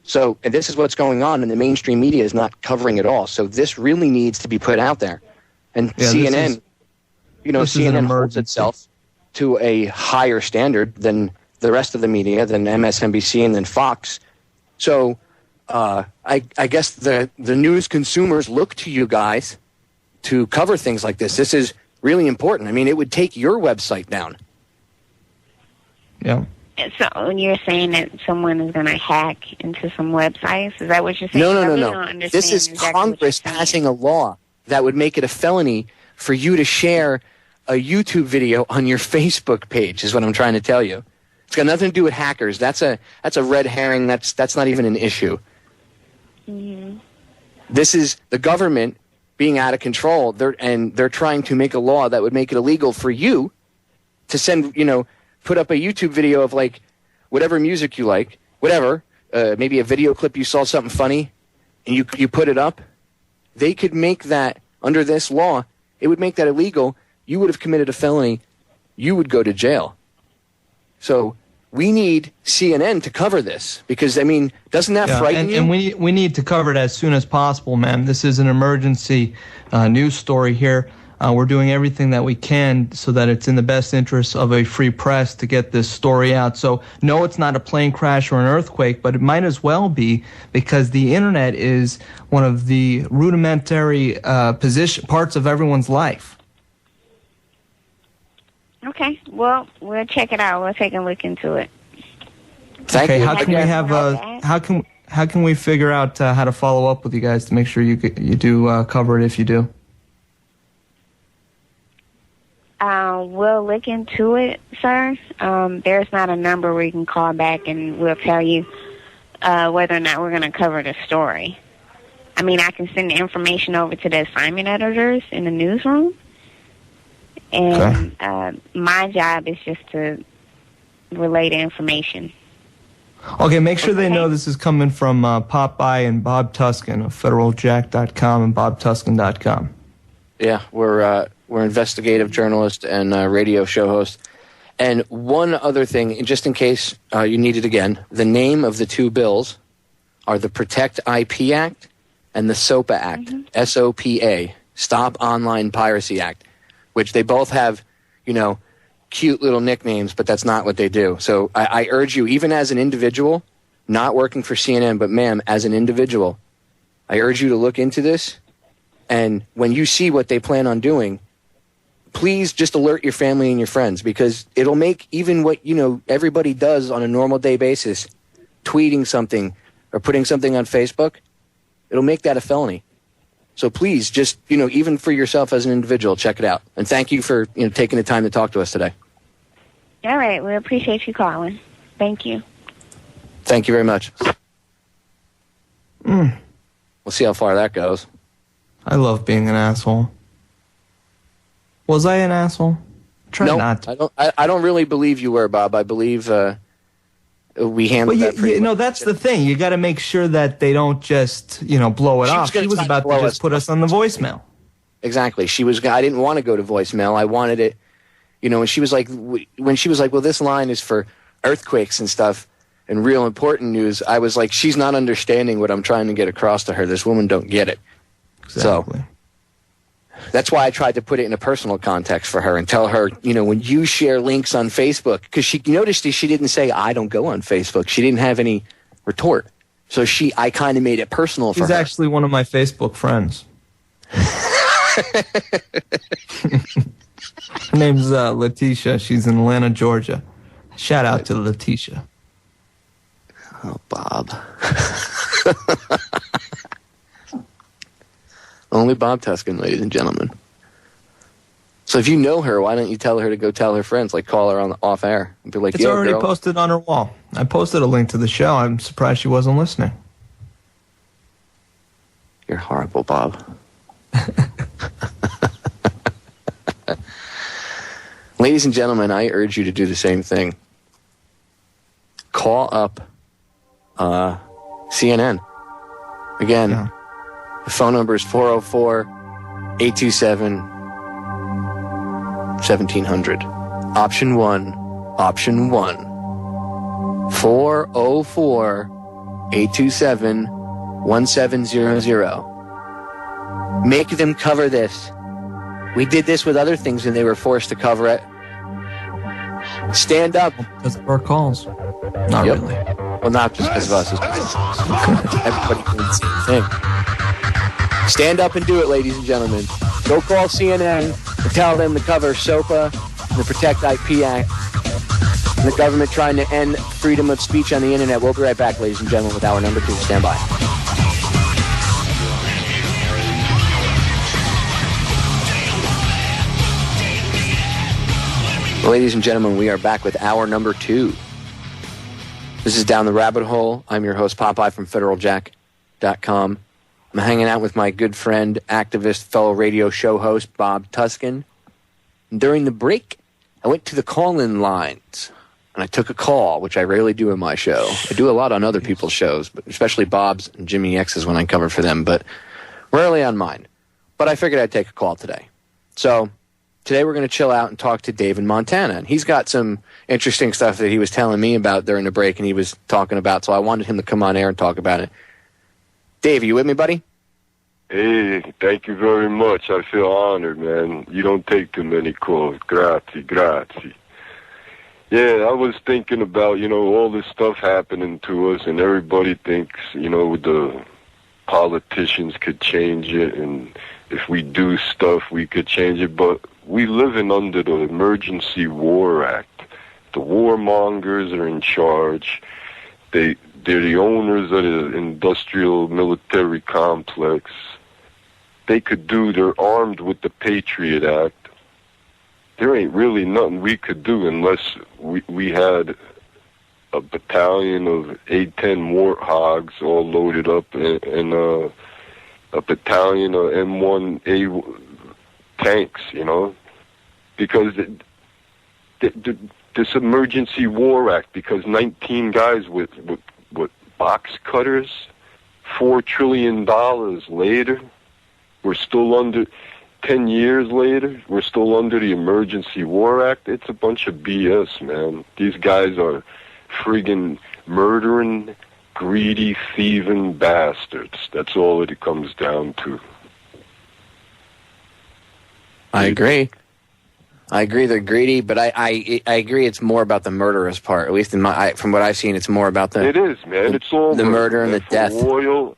Speaker 3: So, and this is what's going on, and the mainstream media is not covering it all. So this really needs to be put out there. And CNN, CNN holds itself to a higher standard than the rest of the media, than MSNBC and then Fox. So I guess the news consumers look to you guys to cover things like this. This is really important. I mean, it would take your website down.
Speaker 4: Yeah.
Speaker 9: So you're saying that someone is going to hack into some websites? Is that what you're saying?
Speaker 3: No. This is Congress passing a law that would make it a felony for you to share a YouTube video on your Facebook page, is what I'm trying to tell you. It's got nothing to do with hackers. That's a red herring. That's not even an issue.
Speaker 9: Mm-hmm.
Speaker 3: This is the government being out of control. They're trying to make a law that would make it illegal for you to send, put up a YouTube video of like whatever music you like, whatever, maybe a video clip you saw something funny, and you put it up. They could make that, under this law, it would make that illegal. You would have committed a felony. You would go to jail. So we need CNN to cover this because, I mean, doesn't that frighten you?
Speaker 4: And we need to cover it as soon as possible, ma'am. This is an emergency news story here. We're doing everything that we can so that it's in the best interest of a free press to get this story out. So, no, it's not a plane crash or an earthquake, but it might as well be because the internet is one of the rudimentary parts of everyone's life.
Speaker 9: Okay, well, we'll check it out. We'll take a look into it.
Speaker 3: Thank you.
Speaker 4: How can we have how can we figure out how to follow up with you guys to make sure you do cover it if you do?
Speaker 9: We'll look into it, sir. There's not a number where you can call back and we'll tell you whether or not we're going to cover the story. I mean, I can send the information over to the assignment editors in the newsroom. And my job is just to relay the information.
Speaker 4: Okay, make sure they know this is coming from Popeye and Bob Tuscan of federaljack.com and bobtuscan.com.
Speaker 3: Yeah, we're investigative journalists and radio show hosts. And one other thing, just in case you need it again, the name of the two bills are the Protect IP Act and the SOPA Act, SOPA, Stop Online Piracy Act, which they both have, cute little nicknames, but that's not what they do. So I urge you, even as an individual, not working for CNN, but ma'am, as an individual, I urge you to look into this. And when you see what they plan on doing, please just alert your family and your friends, because it'll make even what, everybody does on a normal day basis, tweeting something or putting something on Facebook, it'll make that a felony. So please, just, even for yourself as an individual, check it out. And thank you for, taking the time to talk to us today.
Speaker 9: All right. We appreciate you calling. Thank you.
Speaker 3: Thank you very much. We'll see how far that goes.
Speaker 4: I love being an asshole. Was I an asshole? Try not to.
Speaker 3: I don't really believe you were, Bob. I believe we handled that pretty well.
Speaker 4: That's the thing. You got to make sure that they don't just, blow it off. She was about to just put us on the voicemail.
Speaker 3: Exactly. I didn't want to go to voicemail. I wanted it, and she was like, well, this line is for earthquakes and stuff and real important news. I was like, she's not understanding what I'm trying to get across to her. This woman don't get it.
Speaker 4: Exactly.
Speaker 3: So, That's why I tried to put it in a personal context for her and tell her, when you share links on Facebook, because she noticed she didn't say, I don't go on Facebook. She didn't have any retort. So I kind of made it personal for her.
Speaker 4: She's actually one of my Facebook friends. Her name's Letitia. She's in Atlanta, Georgia. Shout out to Letitia.
Speaker 3: Oh, Bob. Only Bob Tuscan, ladies and gentlemen. So if you know her, why don't you tell her to go tell her friends? Like, call her on the off air and be like,
Speaker 4: it's already posted on her wall. I posted a link to the show. I'm surprised she wasn't listening.
Speaker 3: You're horrible, Bob. Ladies and gentlemen, I urge you to do the same thing. Call up CNN. Again, the phone number is 404-827-1700. Option 1. 404-827-1700. Make them cover this. We did this with other things and they were forced to cover it. Stand up.
Speaker 4: Because of our calls. Not really.
Speaker 3: Well, not just because of us. Everybody can do the same thing. Stand up and do it, ladies and gentlemen. Go call CNN and tell them to cover SOPA and the Protect IP Act and the government trying to end freedom of speech on the internet. We'll be right back, ladies and gentlemen, with hour number 2. Stand by. Ladies and gentlemen, we are back with hour number 2. This is Down the Rabbit Hole. I'm your host, Popeye from FederalJack.com. I'm hanging out with my good friend, activist, fellow radio show host, Bob Tuscan. And during the break, I went to the call-in lines, and I took a call, which I rarely do in my show. I do a lot on other people's shows, but especially Bob's and Jimmy X's when I cover for them, but rarely on mine. But I figured I'd take a call today. So today we're going to chill out and talk to Dave in Montana. And he's got some interesting stuff that he was telling me about during the break and he was talking about, so I wanted him to come on air and talk about it. Dave, are you with me, buddy?
Speaker 10: Hey, thank you very much. I feel honored, man. You don't take too many calls. Grazie, grazie. Yeah, I was thinking about, all this stuff happening to us, and everybody thinks, the politicians could change it, and if we do stuff, we could change it, but we living under the Emergency War Act. The warmongers are in charge. They're the owners of the industrial military complex. They're armed with the Patriot Act. There ain't really nothing we could do unless we had a battalion of A-10 Warthogs all loaded up and a battalion of M1A tanks, because this Emergency War Act, because 19 guys with box cutters, $4 trillion later, we're still under, 10 years later, we're still under the Emergency War Act. It's a bunch of BS, man. These guys are friggin' murdering, greedy, thieving bastards. That's all it comes down to.
Speaker 3: I agree. They're greedy, but I agree it's more about the murderous part. At least from what I've seen, it's more about the...
Speaker 10: It is, man. It's all
Speaker 3: the murder and the death.
Speaker 10: Oil.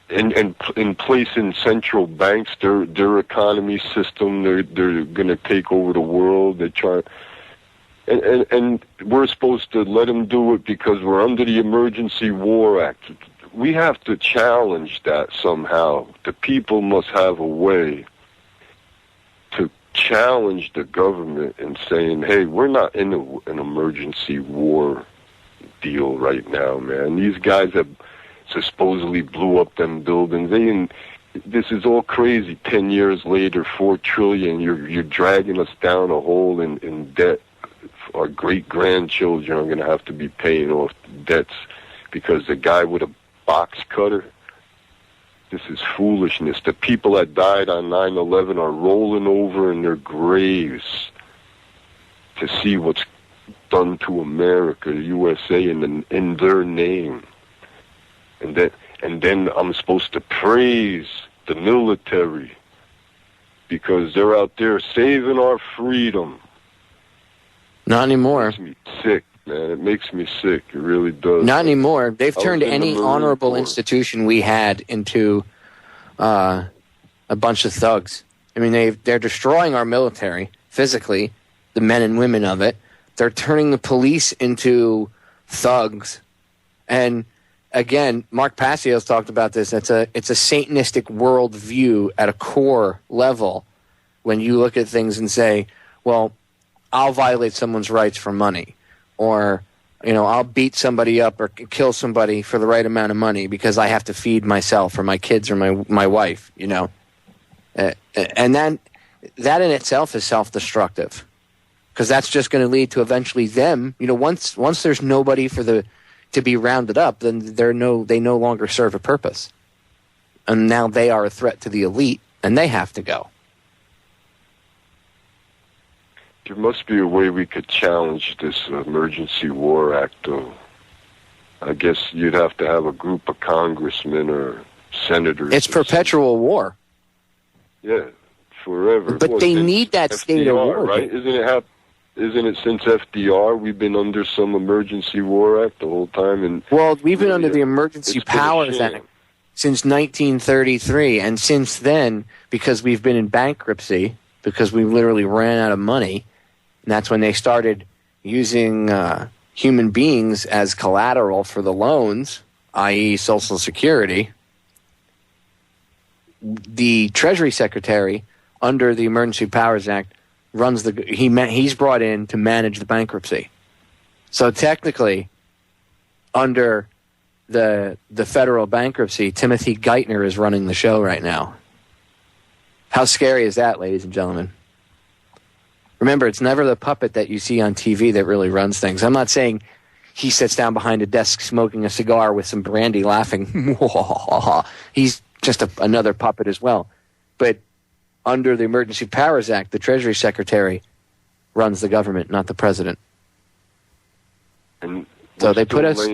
Speaker 10: And placing central banks, their economy system, they're going to take over the world. They try... And we're supposed to let them do it because we're under the Emergency War Act. We have to challenge that somehow. The people must have a way to challenge the government and saying, hey, we're not in an emergency war deal right now, man. These guys have supposedly blew up them buildings. This is all crazy. 10 years later, $4 trillion, you're dragging us down a hole in debt. Our great-grandchildren are going to have to be paying off debts because the guy with a box cutter, this is foolishness. The people that died on 9/11 are rolling over in their graves to see what's done to America, the USA, in their name. And then I'm supposed to praise the military, because they're out there saving our freedom.
Speaker 3: Not anymore.
Speaker 10: It makes me sick, man. It makes me sick. It really does.
Speaker 3: Not anymore. They've turned any
Speaker 10: Marine
Speaker 3: honorable
Speaker 10: Corps.
Speaker 3: institution we had into a bunch of thugs. I mean, they're destroying our military physically, the men and women of it. They're turning the police into thugs. And again, Mark Passio's talked about this. It's a Satanistic worldview at a core level when you look at things and say, well, I'll violate someone's rights for money, or I'll beat somebody up or kill somebody for the right amount of money because I have to feed myself or my kids or my wife. And that in itself is self-destructive, because that's just going to lead to eventually them. Once there's nobody to be rounded up, then they no longer serve a purpose, and now they are a threat to the elite, and they have to go.
Speaker 10: There must be a way we could challenge this Emergency War Act, though. I guess you'd have to have a group of congressmen or senators.
Speaker 3: It's perpetual war.
Speaker 10: Yeah, forever.
Speaker 3: But they need that state of war,
Speaker 10: right? Isn't it since FDR we've been under some Emergency War Act the whole time? And
Speaker 3: we've been under the Emergency Powers Act since 1933, and since then, because we've been in bankruptcy, because we literally ran out of money. And that's when they started using human beings as collateral for the loans, i.e. Social Security. The Treasury Secretary, under the Emergency Powers Act, he's brought in to manage the bankruptcy. So technically, under the federal bankruptcy, Timothy Geithner is running the show right now. How scary is that, ladies and gentlemen? Remember, it's never the puppet that you see on TV that really runs things. I'm not saying he sits down behind a desk smoking a cigar with some brandy laughing. He's just another puppet as well. But under the Emergency Powers Act, the Treasury Secretary runs the government, not the president.
Speaker 10: And
Speaker 3: so they put us...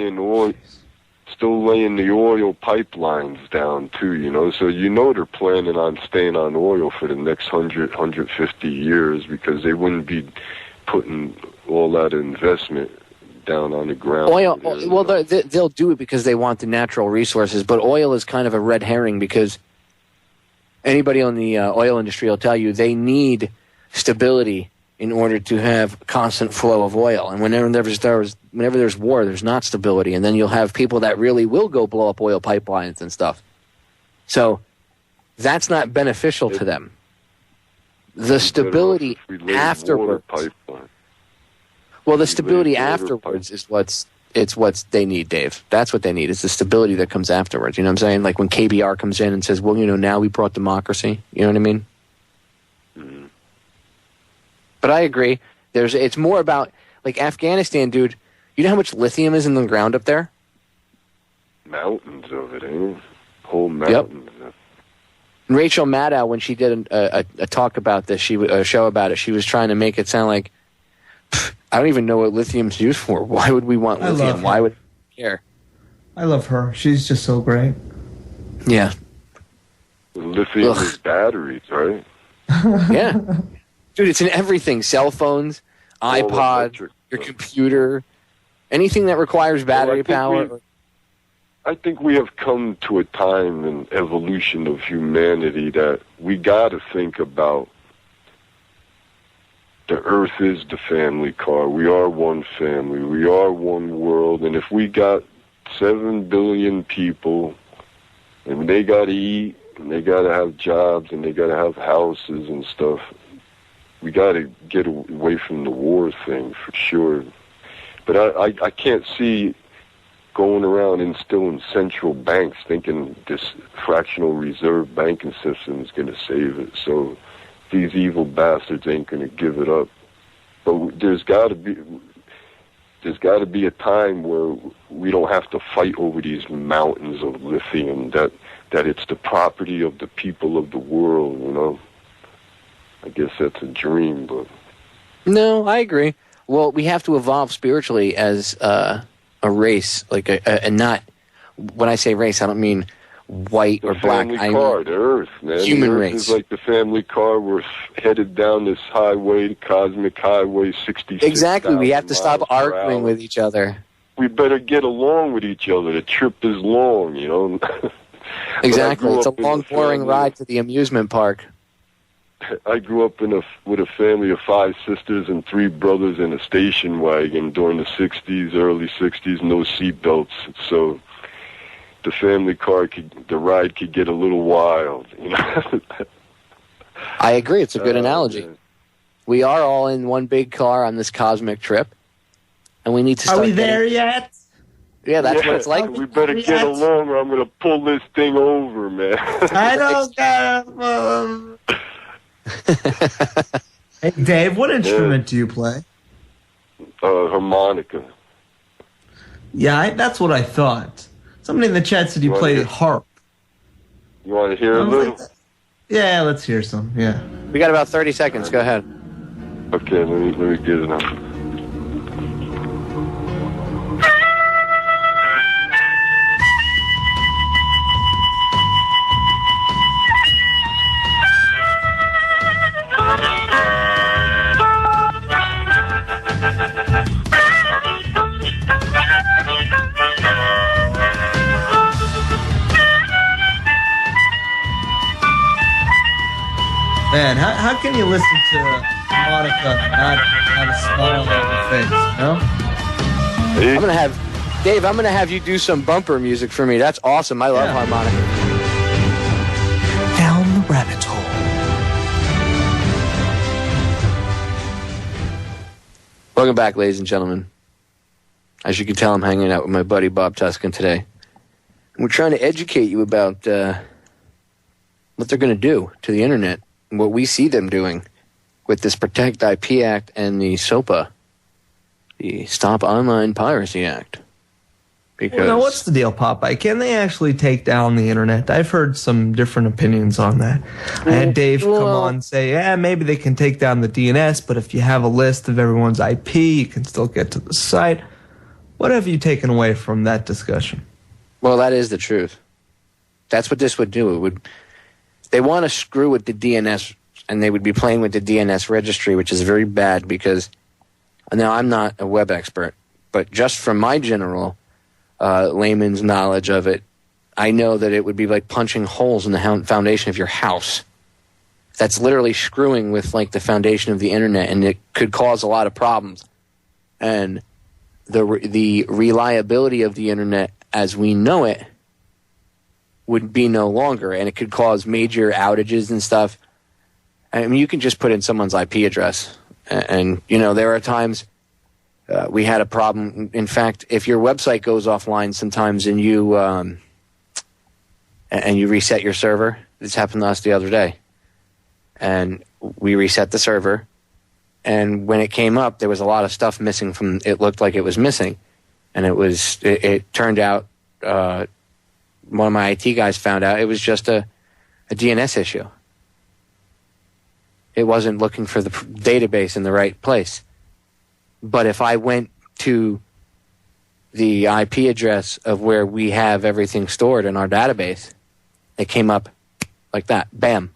Speaker 10: Still laying the oil pipelines down, too, so they're planning on staying on oil for the next 150 years, because they wouldn't be putting all that investment down on the ground.
Speaker 3: They'll do it because they want the natural resources, but oil is kind of a red herring, because anybody on the oil industry will tell you they need stability in order to have constant flow of oil. And whenever there's war, there's not stability. And then you'll have people that really will go blow up oil pipelines and stuff. So that's not beneficial to them. The stability afterwards... Well, the stability afterwards is what they need, Dave. That's what they need. It's the stability that comes afterwards. You know what I'm saying? Like when KBR comes in and says, well, now we brought democracy. You know what I mean?
Speaker 10: Mm-hmm.
Speaker 3: But I agree. It's more about, like, Afghanistan, dude. You know how much lithium is in the ground up there?
Speaker 10: Mountains of it, ain't it? Whole mountains.
Speaker 3: Yep. And Rachel Maddow, when she did a talk about this, a show about it, she was trying to make it sound like, I don't even know what lithium's used for. Why would we want lithium? Why would we care?
Speaker 4: I love her. She's just so great.
Speaker 3: Yeah.
Speaker 10: Lithium is batteries, right?
Speaker 3: Yeah. Dude, it's in everything. Cell phones, iPod, your computer, anything that requires battery power.
Speaker 10: I think we have come to a time in evolution of humanity that we got to think about the earth is the family car. We are one family. We are one world. And if we got 7 billion people and they got to eat and they got to have jobs and they got to have houses and stuff, we got to get away from the war thing for sure. But I can't see going around instilling central banks thinking this fractional reserve banking system is going to save it. So these evil bastards ain't going to give it up. But there's got to be a time where we don't have to fight over these mountains of lithium, that it's the property of the people of the world, I guess that's a dream, but...
Speaker 3: No, I agree. Well, we have to evolve spiritually as a race, and not... When I say race, I don't mean white or black.
Speaker 10: The family car, the Earth, man.
Speaker 3: Human
Speaker 10: the Earth
Speaker 3: race
Speaker 10: is like the family car. We're headed down this highway, the cosmic highway, 66.
Speaker 3: Exactly. We have to stop arguing with each other.
Speaker 10: We better get along with each other. The trip is long, you know.
Speaker 3: Exactly. It's a long, boring ride to the amusement park.
Speaker 10: I grew up with a family of 5 sisters and 3 brothers in a station wagon during the 60s, early 60s, no seatbelts. So the family car, the ride could get a little wild, you know.
Speaker 3: I agree. It's a good analogy. Yeah. We are all in one big car on this cosmic trip, and we need to start.
Speaker 7: Are we there yet?
Speaker 3: Yeah, that's what it's like.
Speaker 10: We better get along, or I'm going to pull this thing over, man.
Speaker 7: I don't care. Hey, Dave, what instrument do you play?
Speaker 10: Harmonica.
Speaker 7: Yeah, that's what I thought. Somebody in the chat said you play the harp.
Speaker 10: You want to hear a little?
Speaker 7: Yeah, let's hear some. Yeah.
Speaker 3: We got about 30 seconds. Go ahead.
Speaker 10: Okay, let me get it now.
Speaker 7: Man, how can you listen to harmonica and not have a smile on your face, you know?
Speaker 3: I'm going to have, Dave, I'm going to have you do some bumper music for me. That's awesome. I love harmonica.
Speaker 7: Down the rabbit hole.
Speaker 3: Welcome back, ladies and gentlemen. As you can tell, I'm hanging out with my buddy Bob Tuscan today. We're trying to educate you about what they're going to do to the internet, what we see them doing with this Protect IP Act and the SOPA, the Stop Online Piracy Act. Because
Speaker 7: now, what's the deal, Popeye? Can they actually take down the internet? I've heard some different opinions on that. I had Dave come on and say, yeah, maybe they can take down the DNS, but if you have a list of everyone's IP, you can still get to the site. What have you taken away from that discussion?
Speaker 3: Well, that is the truth. That's what this would do. They want to screw with the DNS, and they would be playing with the DNS registry, which is very bad because, now I'm not a web expert, but just from my general layman's knowledge of it, I know that it would be like punching holes in the foundation of your house. That's literally screwing with like the foundation of the internet, and it could cause a lot of problems. And the reliability of the internet as we know it would be no longer, and it could cause major outages and stuff. I mean, you can just put in someone's IP address, and you know, there are times we had a problem. In fact, if your website goes offline sometimes and you reset your server, this happened to us the other day, and we reset the server, and when it came up, there was a lot of stuff missing from. It looked like it was missing, and it turned out. One of my IT guys found out it was just a DNS issue. It wasn't looking for the database in the right place. But if I went to the IP address of where we have everything stored in our database, it came up like that. Bam.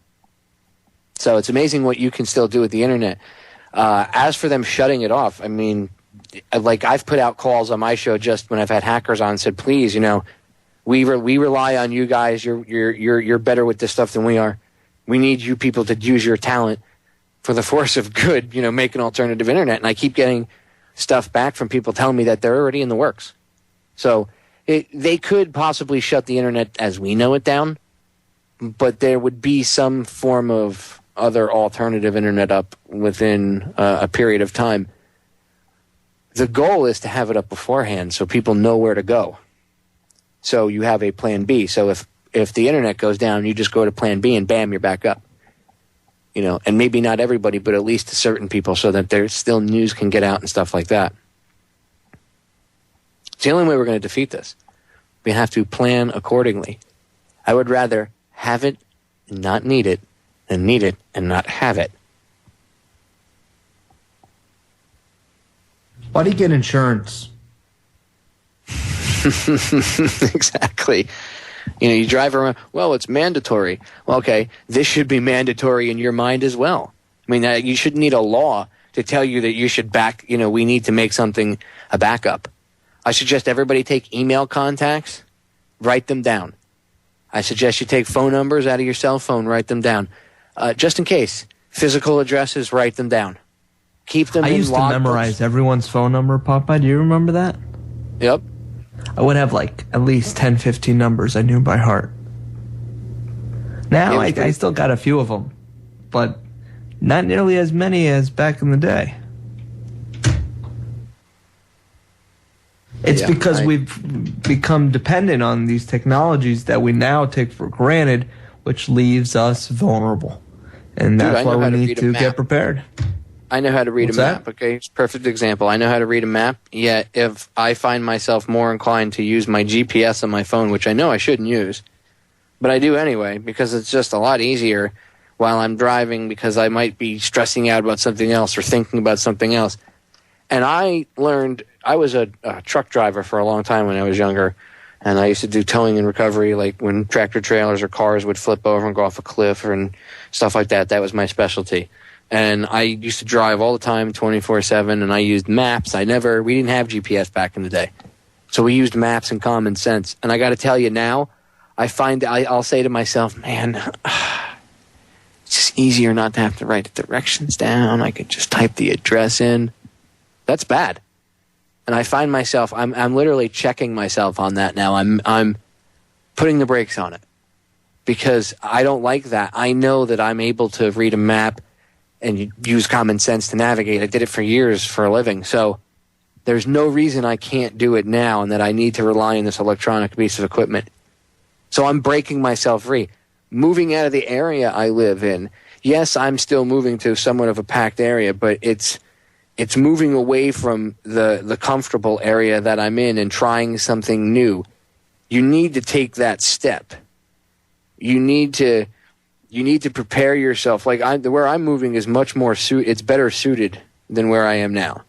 Speaker 3: So it's amazing what you can still do with the internet. As for them shutting it off, I mean, like I've put out calls on my show just when I've had hackers on and said, please, you know, we rely on you guys. You're better with this stuff than we are. We need you people to use your talent for the force of good, you know, make an alternative internet. And I keep getting stuff back from people telling me that they're already in the works. So they could possibly shut the internet as we know it down, but there would be some form of other alternative internet up within a period of time. The goal is to have it up beforehand so people know where to go. So you have a plan B. So if the internet goes down, you just go to plan B and bam, you're back up. You know, and maybe not everybody, but at least to certain people so that there's still news can get out and stuff like that. It's the only way we're going to defeat this. We have to plan accordingly. I would rather have it and not need it than need it and not have it.
Speaker 7: Why do you get insurance?
Speaker 3: Exactly. You drive around, well, it's mandatory. Well, okay, this should be mandatory in your mind as well. I mean, you shouldn't need a law to tell you that you should we need to make something a backup. I suggest everybody take email contacts, write them down. I suggest you take phone numbers out of your cell phone, write them down. Just in case. Physical addresses, write them down. Keep them in logbooks.
Speaker 7: I used to memorize everyone's phone number, Popeye. Do you remember that?
Speaker 3: Yep.
Speaker 7: I would have at least 10, 15 numbers I knew by heart. Now I still got a few of them, but not nearly as many as back in the day. It's because we've become dependent on these technologies that we now take for granted, which leaves us vulnerable. And that's why we need to get prepared.
Speaker 3: I know how to read a map, okay? It's a perfect example. I know how to read a map, yet if I find myself more inclined to use my GPS on my phone, which I know I shouldn't use, but I do anyway because it's just a lot easier while I'm driving because I might be stressing out about something else or thinking about something else. And I was a truck driver for a long time when I was younger, and I used to do towing and recovery, like when tractor trailers or cars would flip over and go off a cliff and stuff like that. That was my specialty. And I used to drive all the time, 24/7, and I used maps. We didn't have GPS back in the day. So we used maps and common sense. And I got to tell you now, I'll say to myself, man, it's just easier not to have to write the directions down. I could just type the address in. That's bad. And I find myself, I'm literally checking myself on that now. I'm putting the brakes on it because I don't like that. I know that I'm able to read a map and use common sense to navigate. I did it for years for a living. So there's no reason I can't do it now and that I need to rely on this electronic piece of equipment. So I'm breaking myself free. Moving out of the area I live in, yes, I'm still moving to somewhat of a packed area, but it's moving away from the comfortable area that I'm in and trying something new. You need to take that step. You need to prepare yourself. Where I'm moving is much more it's better suited than where I am now.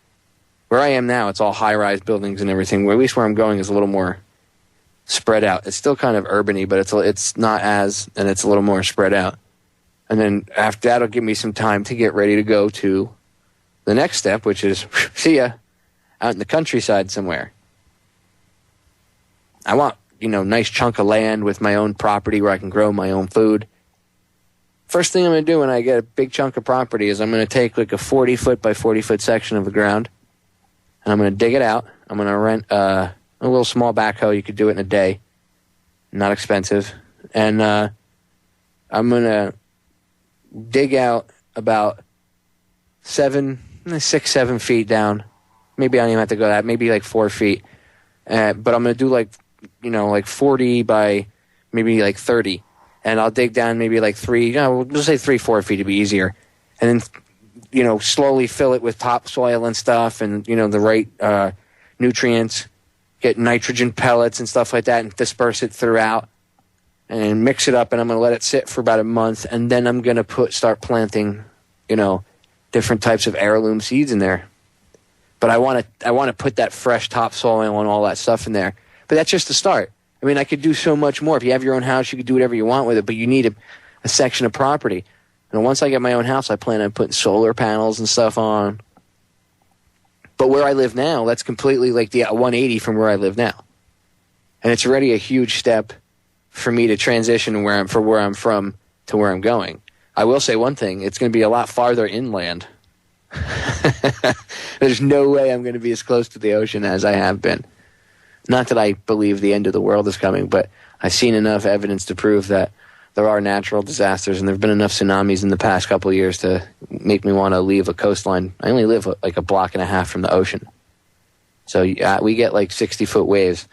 Speaker 3: Where I am now, it's all high-rise buildings and everything. At least where I'm going is a little more spread out. It's still kind of urban-y, but it's not as, and it's a little more spread out. And then after that'll give me some time to get ready to go to the next step, which is, see ya, out in the countryside somewhere. I want, nice chunk of land with my own property where I can grow my own food. First thing I'm going to do when I get a big chunk of property is I'm going to take like a 40-foot by 40-foot section of the ground, and I'm going to dig it out. I'm going to rent a little small backhoe. You could do it in a day. Not expensive. And I'm going to dig out about 6, 7 feet down. Maybe I don't even have to go that. Maybe like 4 feet. But I'm going to do like 40 by maybe like 30. And I'll dig down maybe like 4 feet to be easier. And then, slowly fill it with topsoil and stuff and, the right nutrients. Get nitrogen pellets and stuff like that and disperse it throughout. And mix it up, and I'm going to let it sit for about a month. And then I'm going to start planting, different types of heirloom seeds in there. But I want to put that fresh topsoil and all that stuff in there. But that's just the start. I mean, I could do so much more. If you have your own house, you could do whatever you want with it, but you need a section of property. And once I get my own house, I plan on putting solar panels and stuff on. But where I live now, that's completely like the 180 from where I live now. And it's already a huge step for me to transition where I'm from to where I'm going. I will say one thing, it's going to be a lot farther inland. There's no way I'm going to be as close to the ocean as I have been. Not that I believe the end of the world is coming, but I've seen enough evidence to prove that there are natural disasters, and there have been enough tsunamis in the past couple of years to make me want to leave a coastline. I only live like a block and a half from the ocean. So we get like 60-foot waves.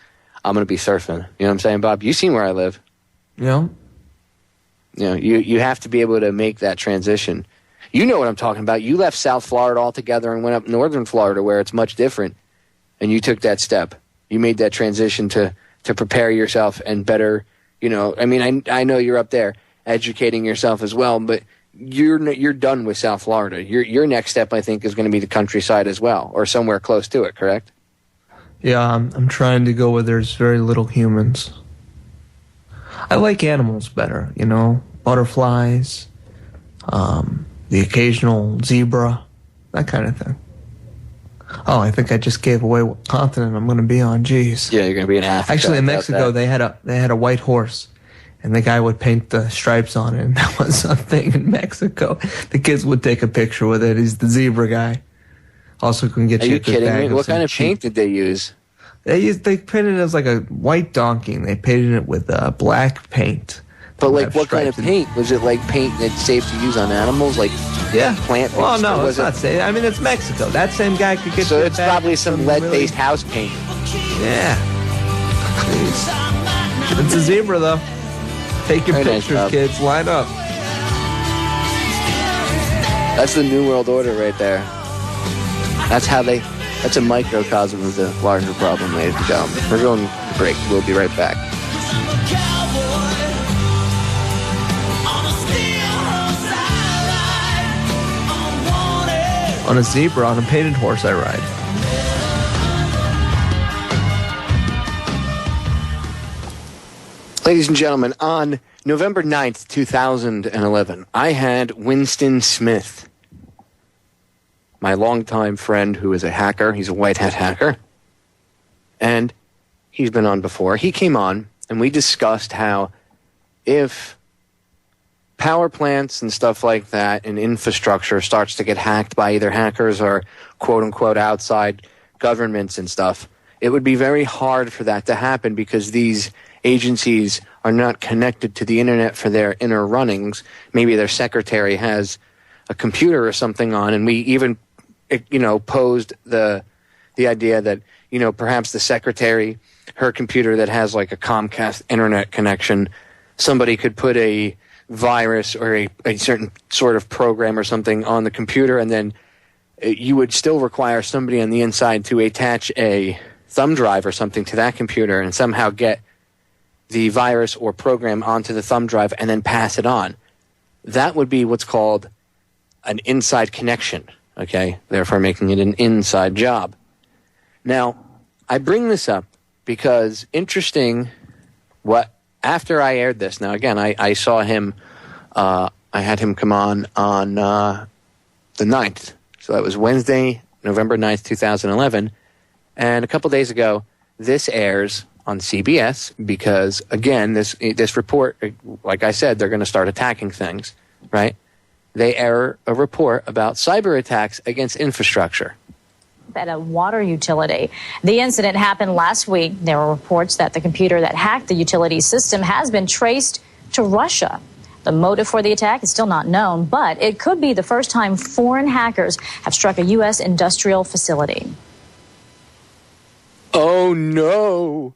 Speaker 3: I'm going to be surfing. You know what I'm saying, Bob? You've seen where I live.
Speaker 7: Yeah.
Speaker 3: You have to be able to make that transition. You know what I'm talking about. You left South Florida altogether and went up northern Florida where it's much different, and you took that step. You made that transition to prepare yourself and better, I mean, I know you're up there educating yourself as well, but you're done with South Florida. Your next step, I think, is going to be the countryside as well, or somewhere close to it, correct?
Speaker 7: Yeah, I'm trying to go where there's very little humans. I like animals better, you know, butterflies, the occasional zebra, that kind of thing. Oh, I think I just gave away what continent I'm going to be on. Jeez.
Speaker 3: Yeah, you're going to be in Africa.
Speaker 7: Actually, in Mexico, they had a white horse, and the guy would paint the stripes on it, and that was a thing in Mexico. The kids would take a picture with it. He's the zebra guy. Also, can get you a good bag. Are you kidding me?
Speaker 3: What kind of paint did they use?
Speaker 7: They painted it as like a white donkey, and they painted it with black paint.
Speaker 3: But like, what kind of paint? Was it like paint that's safe to use on animals, like plant?
Speaker 7: Well, no, it's not safe. I mean, it's Mexico. That same guy could get.
Speaker 3: So it's probably some lead-based house paint.
Speaker 7: Yeah. It's a zebra, though. Take your pictures, kids. Line up.
Speaker 3: That's the New World Order right there. That's a microcosm of the larger problem, ladies and gentlemen. We're going to break. We'll be right back.
Speaker 7: On a zebra, on a painted horse, I ride.
Speaker 3: Ladies and gentlemen, on November 9th, 2011, I had Winston Smith, my longtime friend who is a hacker. He's a white hat hacker. And he's been on before. He came on, and we discussed how if power plants and stuff like that and infrastructure starts to get hacked by either hackers or quote-unquote outside governments and stuff, it would be very hard for that to happen because these agencies are not connected to the internet for their inner runnings. Maybe their secretary has a computer or something on, and we even, posed the idea that, perhaps the secretary, her computer that has like a Comcast internet connection, somebody could put a virus or a certain sort of program or something on the computer, and then you would still require somebody on the inside to attach a thumb drive or something to that computer and somehow get the virus or program onto the thumb drive and then pass it on. That would be what's called an inside connection, okay? Therefore making it an inside job. Now, I bring this up because after I aired this, now again, I saw him, I had him come on the 9th. So that was Wednesday, November 9th, 2011. And a couple days ago, this airs on CBS because, again, this report, like I said, they're going to start attacking things, right? They air a report about cyber attacks against infrastructure.
Speaker 11: At a water utility. The incident happened last week. There were reports that the computer that hacked the utility system has been traced to Russia. The motive for the attack is still not known, but it could be the first time foreign hackers have struck a U.S. industrial facility.
Speaker 3: Oh, no.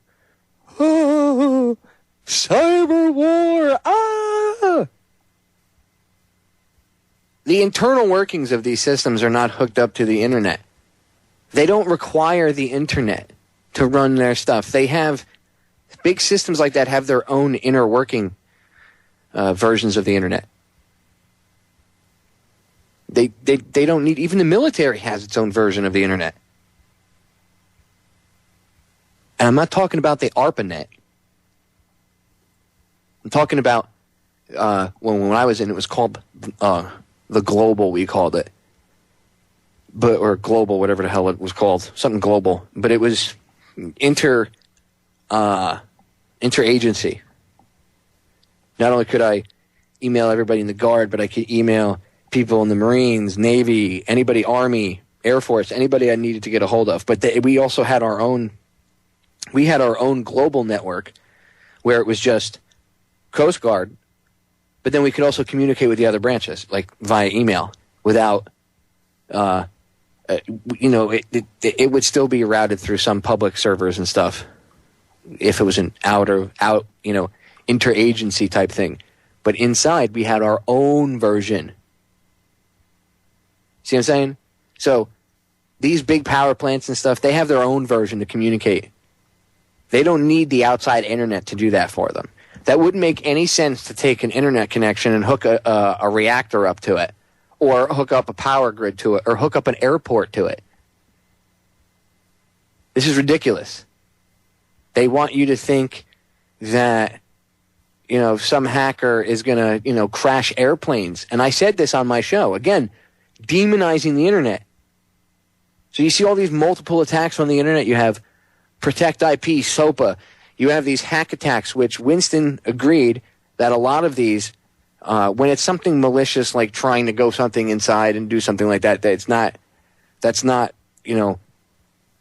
Speaker 3: Oh, cyber war. Ah! The internal workings of these systems are not hooked up to the internet. They don't require the internet to run their stuff. They have big systems like that have their own inner working versions of the internet. They don't need, even the military has its own version of the internet. And I'm not talking about the ARPANET. I'm talking about when I was in, it was called the Global, we called it. Or global, whatever the hell it was called, something global. But it was interagency. Not only could I email everybody in the Guard, but I could email people in the Marines, Navy, anybody, Army, Air Force, anybody I needed to get a hold of. But we also had our own. We had our own global network where it was just Coast Guard, but then we could also communicate with the other branches, like via email, without. It would still be routed through some public servers and stuff if it was an interagency type thing. But inside, we had our own version. See what I'm saying? So these big power plants and stuff, they have their own version to communicate. They don't need the outside internet to do that for them. That wouldn't make any sense to take an internet connection and hook a reactor up to it, or hook up a power grid to it, or hook up an airport to it. This is ridiculous. They want you to think that some hacker is going to, crash airplanes. And I said this on my show. Again, demonizing the internet. So you see all these multiple attacks on the internet. You have Protect IP, SOPA. You have these hack attacks, which Winston agreed that a lot of these, when it's something malicious like trying to go something inside and do something like that, that's not,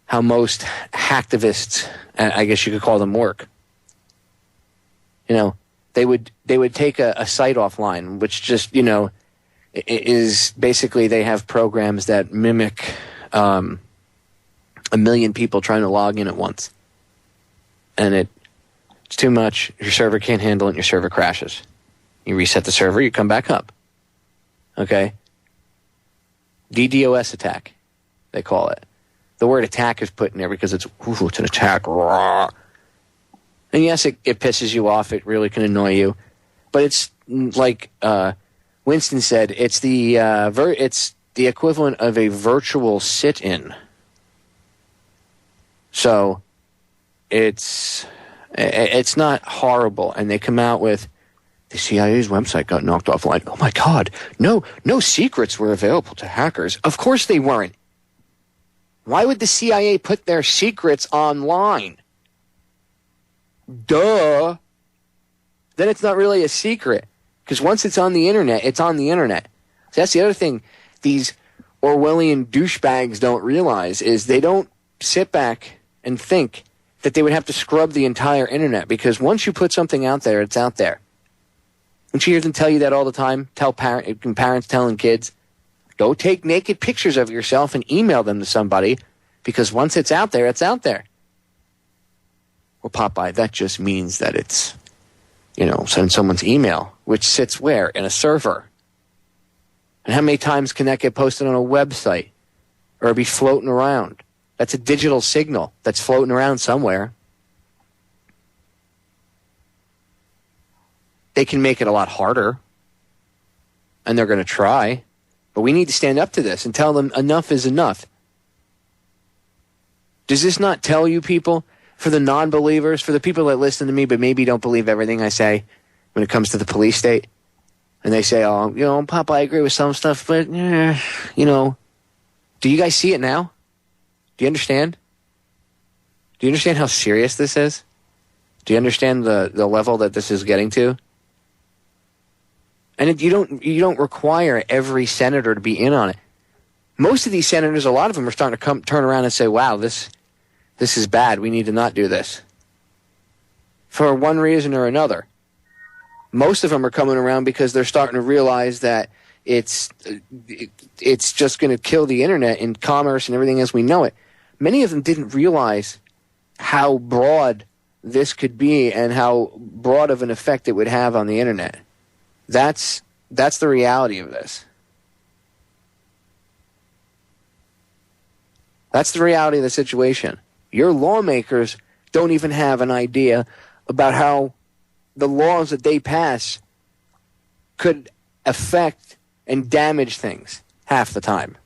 Speaker 3: how most hacktivists, I guess you could call them, work. They would take a site offline, which just, is basically they have programs that mimic a million people trying to log in at once. And it's too much. Your server can't handle it and your server crashes. You reset the server, you come back up. Okay? DDoS attack, they call it. The word attack is put in there because it's an attack. Raw. And yes, it pisses you off. It really can annoy you. But it's like Winston said, it's the equivalent of a virtual sit-in. So it's not horrible. And they come out with the CIA's website got knocked offline. Oh my God, no secrets were available to hackers. Of course they weren't. Why would the CIA put their secrets online? Duh. Then it's not really a secret. Because once it's on the internet, it's on the internet. So that's the other thing these Orwellian douchebags don't realize is they don't sit back and think that they would have to scrub the entire internet. Because once you put something out there, it's out there. Don't you hear them tell you that all the time? Parents telling kids, go take naked pictures of yourself and email them to somebody, because once it's out there, it's out there. Well, Popeye, that just means that it's, send someone's email, which sits where? In a server. And how many times can that get posted on a website or be floating around? That's a digital signal that's floating around somewhere. They can make it a lot harder, and they're going to try. But we need to stand up to this and tell them enough is enough. Does this not tell you people, for the non-believers, for the people that listen to me but maybe don't believe everything I say when it comes to the police state, and they say, Papa, I agree with some stuff, but, do you guys see it now? Do you understand? Do you understand how serious this is? Do you understand the level that this is getting to? And you don't require every senator to be in on it. Most of these senators, a lot of them are starting to turn around and say, wow, this is bad. We need to not do this. For one reason or another. Most of them are coming around because they're starting to realize that it's just going to kill the internet and commerce and everything as we know it. Many of them didn't realize how broad this could be and how broad of an effect it would have on the internet. That's the reality of this. That's the reality of the situation. Your lawmakers don't even have an idea about how the laws that they pass could affect and damage things half the time.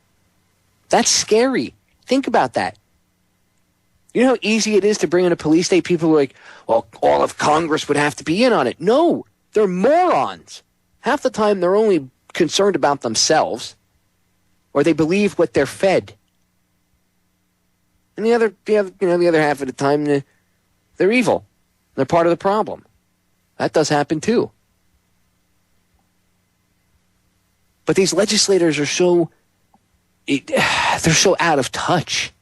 Speaker 3: That's scary. Think about that. You know how easy it is to bring in a police state? People are like, well, all of Congress would have to be in on it. No, they're morons. Half the time they're only concerned about themselves, or they believe what they're fed. And the other half of the time, they're evil. They're part of the problem. That does happen too. But these legislators are they're so out of touch.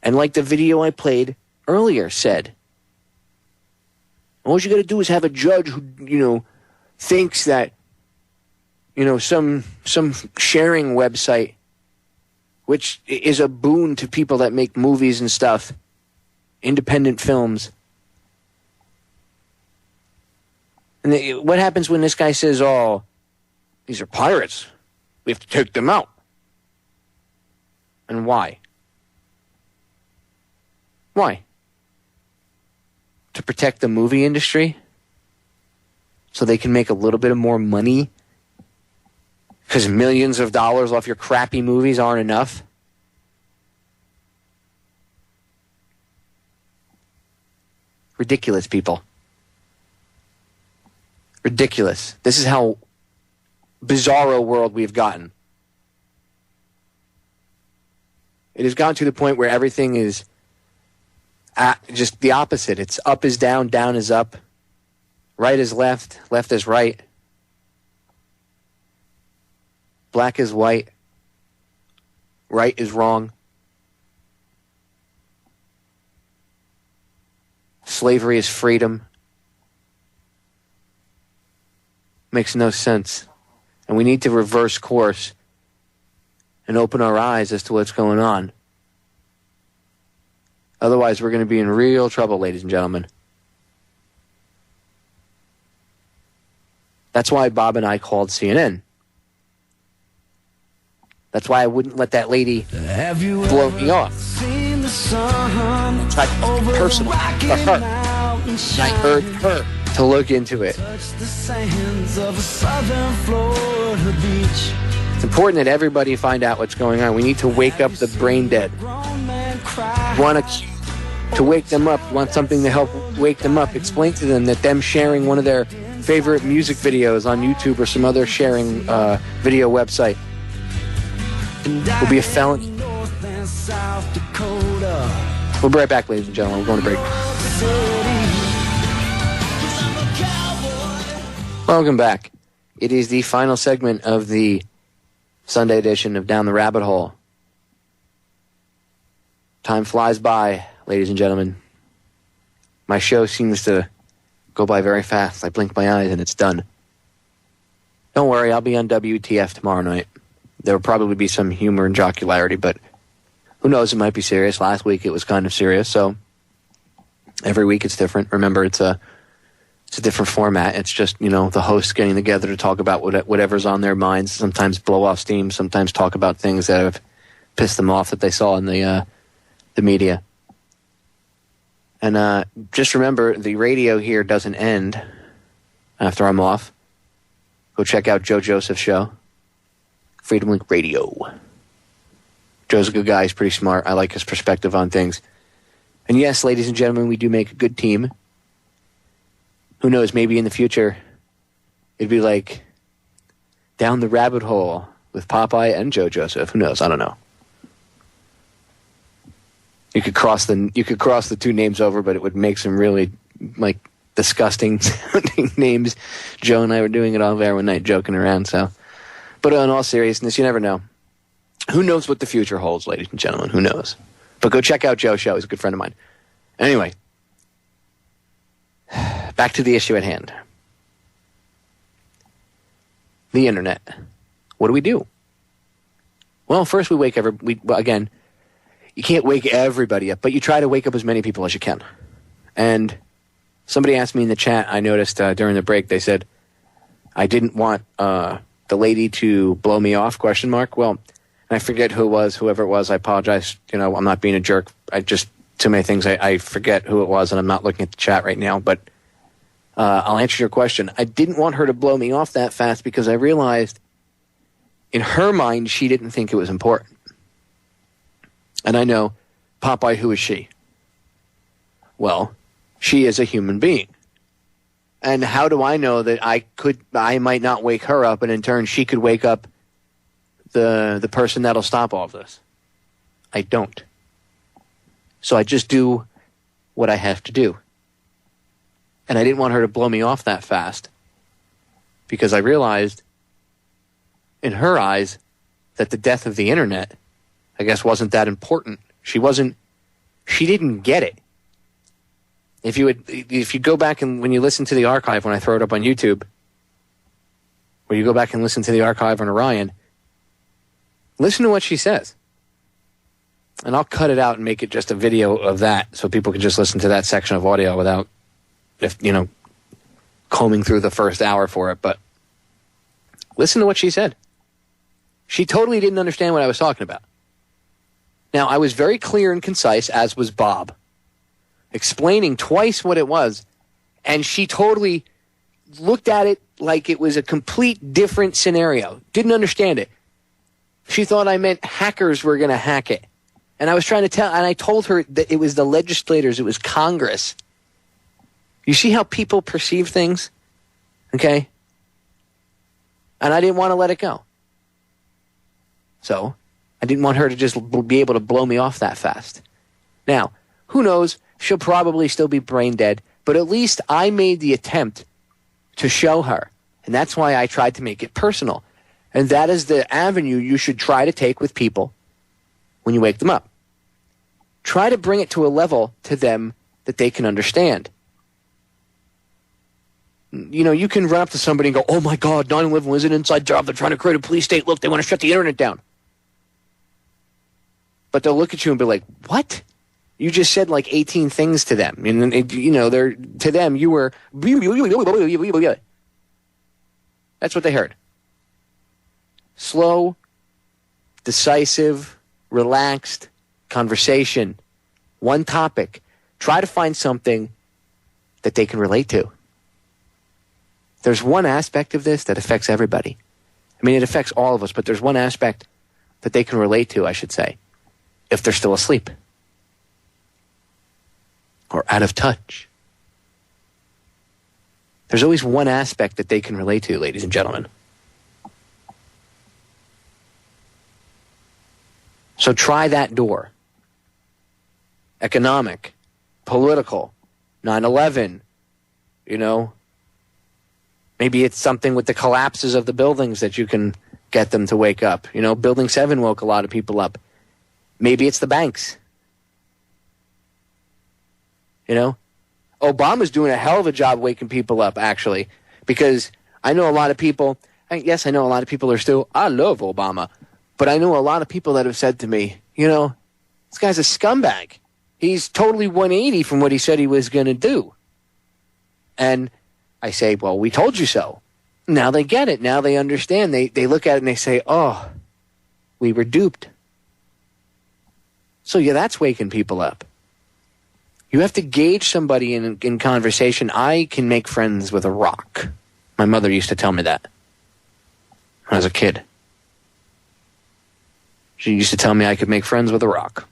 Speaker 3: And like the video I played earlier said, all you got to do is have a judge who, thinks that, some sharing website, which is a boon to people that make movies and stuff, independent films. And what happens when this guy says, oh, these are pirates, we have to take them out? And why? Why? To protect the movie industry? So they can make a little bit of more money? Because millions of dollars off your crappy movies aren't enough? Ridiculous, people. Ridiculous. This is how bizarro world we've gotten. It has gotten to the point where everything is just the opposite. It's up is down, down is up, right is left, left is right, black is white, right is wrong. Slavery is freedom. Makes no sense. And we need to reverse course and open our eyes as to what's going on. Otherwise, we're going to be in real trouble, ladies and gentlemen. That's why Bob and I called CNN. That's why I wouldn't let that lady blow me off. Tried to be personal for her. And I urged her to look into it. It's important that everybody find out what's going on. We need to wake up the brain dead. Want to wake them up, want something to help wake them up. Explain to them that them sharing one of their favorite music videos on YouTube or some other sharing video website will be a felony. We'll be right back, ladies and gentlemen. We're going to break. Welcome back. It is the final segment of the Sunday edition of Down the Rabbit Hole. Time flies by, ladies and gentlemen. My show seems to go by very fast. I blink my eyes and it's done. Don't worry, I'll be on WTF tomorrow night. There will probably be some humor and jocularity, but who knows, it might be serious. Last week it was kind of serious, so every week it's different. Remember, it's a different format. It's just, the hosts getting together to talk about whatever's on their minds, sometimes blow off steam, sometimes talk about things that have pissed them off that they saw in the media. And just remember, the radio here doesn't end after I'm off. Go check out Joe Joseph's show, Freedom Link Radio. Joe's a good guy. He's pretty smart. I like his perspective on things. And yes, ladies and gentlemen, we do make a good team. Who knows, maybe in the future, it'd be like Down the Rabbit Hole with Popeye and Joe Joseph. Who knows? I don't know. You could cross the two names over, but it would make some really, disgusting sounding names. Joe and I were doing it all air one night, joking around, so. But in all seriousness, you never know. Who knows what the future holds, ladies and gentlemen? Who knows? But go check out Joe's show. He's a good friend of mine. Anyway, back to the issue at hand. The internet. What do we do? Well, first we wake again, you can't wake everybody up, but you try to wake up as many people as you can. And somebody asked me in the chat, I noticed during the break, they said, I didn't want the lady to blow me off, ? Well, I forget who it was, whoever it was. I apologize. I'm not being a jerk. Too many things. I forget who it was, and I'm not looking at the chat right now. But I'll answer your question. I didn't want her to blow me off that fast because I realized in her mind she didn't think it was important. And I know, Popeye, who is she? Well, she is a human being. And how do I know that I might not wake her up, and in turn she could wake up the person that'll stop all of this? I don't. So I just do what I have to do. And I didn't want her to blow me off that fast because I realized in her eyes that the death of the internet, I guess, wasn't that important. She didn't get it. If you go back and when you listen to the archive, when I throw it up on YouTube, or you go back and listen to the archive on Orion, listen to what she says. And I'll cut it out and make it just a video of that so people can just listen to that section of audio without, combing through the first hour for it. But listen to what she said. She totally didn't understand what I was talking about. Now, I was very clear and concise, as was Bob, explaining twice what it was, and she totally looked at it like it was a complete different scenario. Didn't understand it. She thought I meant hackers were going to hack it. And I was trying to and I told her that it was the legislators, it was Congress. You see how people perceive things? Okay? And I didn't want to let it go. So, I didn't want her to just be able to blow me off that fast. Now, who knows? She'll probably still be brain dead, but at least I made the attempt to show her. And that's why I tried to make it personal. And that is the avenue you should try to take with people when you wake them up. Try to bring it to a level to them that they can understand. You know, you can run up to somebody and go, oh my God, 9/11 was an inside job. They're trying to create a police state. Look, they want to shut the internet down. But they'll look at you and be like, what? You just said like 18 things to them. And, you know, to them, you were... That's what they heard. Slow, decisive, relaxed conversation. One topic. Try to find something that they can relate to. There's one aspect of this that affects everybody. I mean, it affects all of us, but there's one aspect that they can relate to, I should say, if they're still asleep or out of touch. There's always one aspect that they can relate to, ladies and gentlemen. So try that door. Economic, political, 9/11, you know. Maybe it's something with the collapses of the buildings that you can get them to wake up. You know, Building 7 woke a lot of people up. Maybe it's the banks. You know, Obama's doing a hell of a job waking people up, actually, because I know a lot of people, yes, I know a lot of people are still, I love Obama, but I know a lot of people that have said to me, you know, this guy's a scumbag. He's totally 180 from what he said he was going to do. And I say, well, we told you so. Now they get it. Now they understand. They look at it and they say, oh, we were duped. So yeah, that's waking people up. You have to gauge somebody in conversation. I can make friends with a rock. My mother used to tell me that when I was a kid. She used to tell me I could make friends with a rock.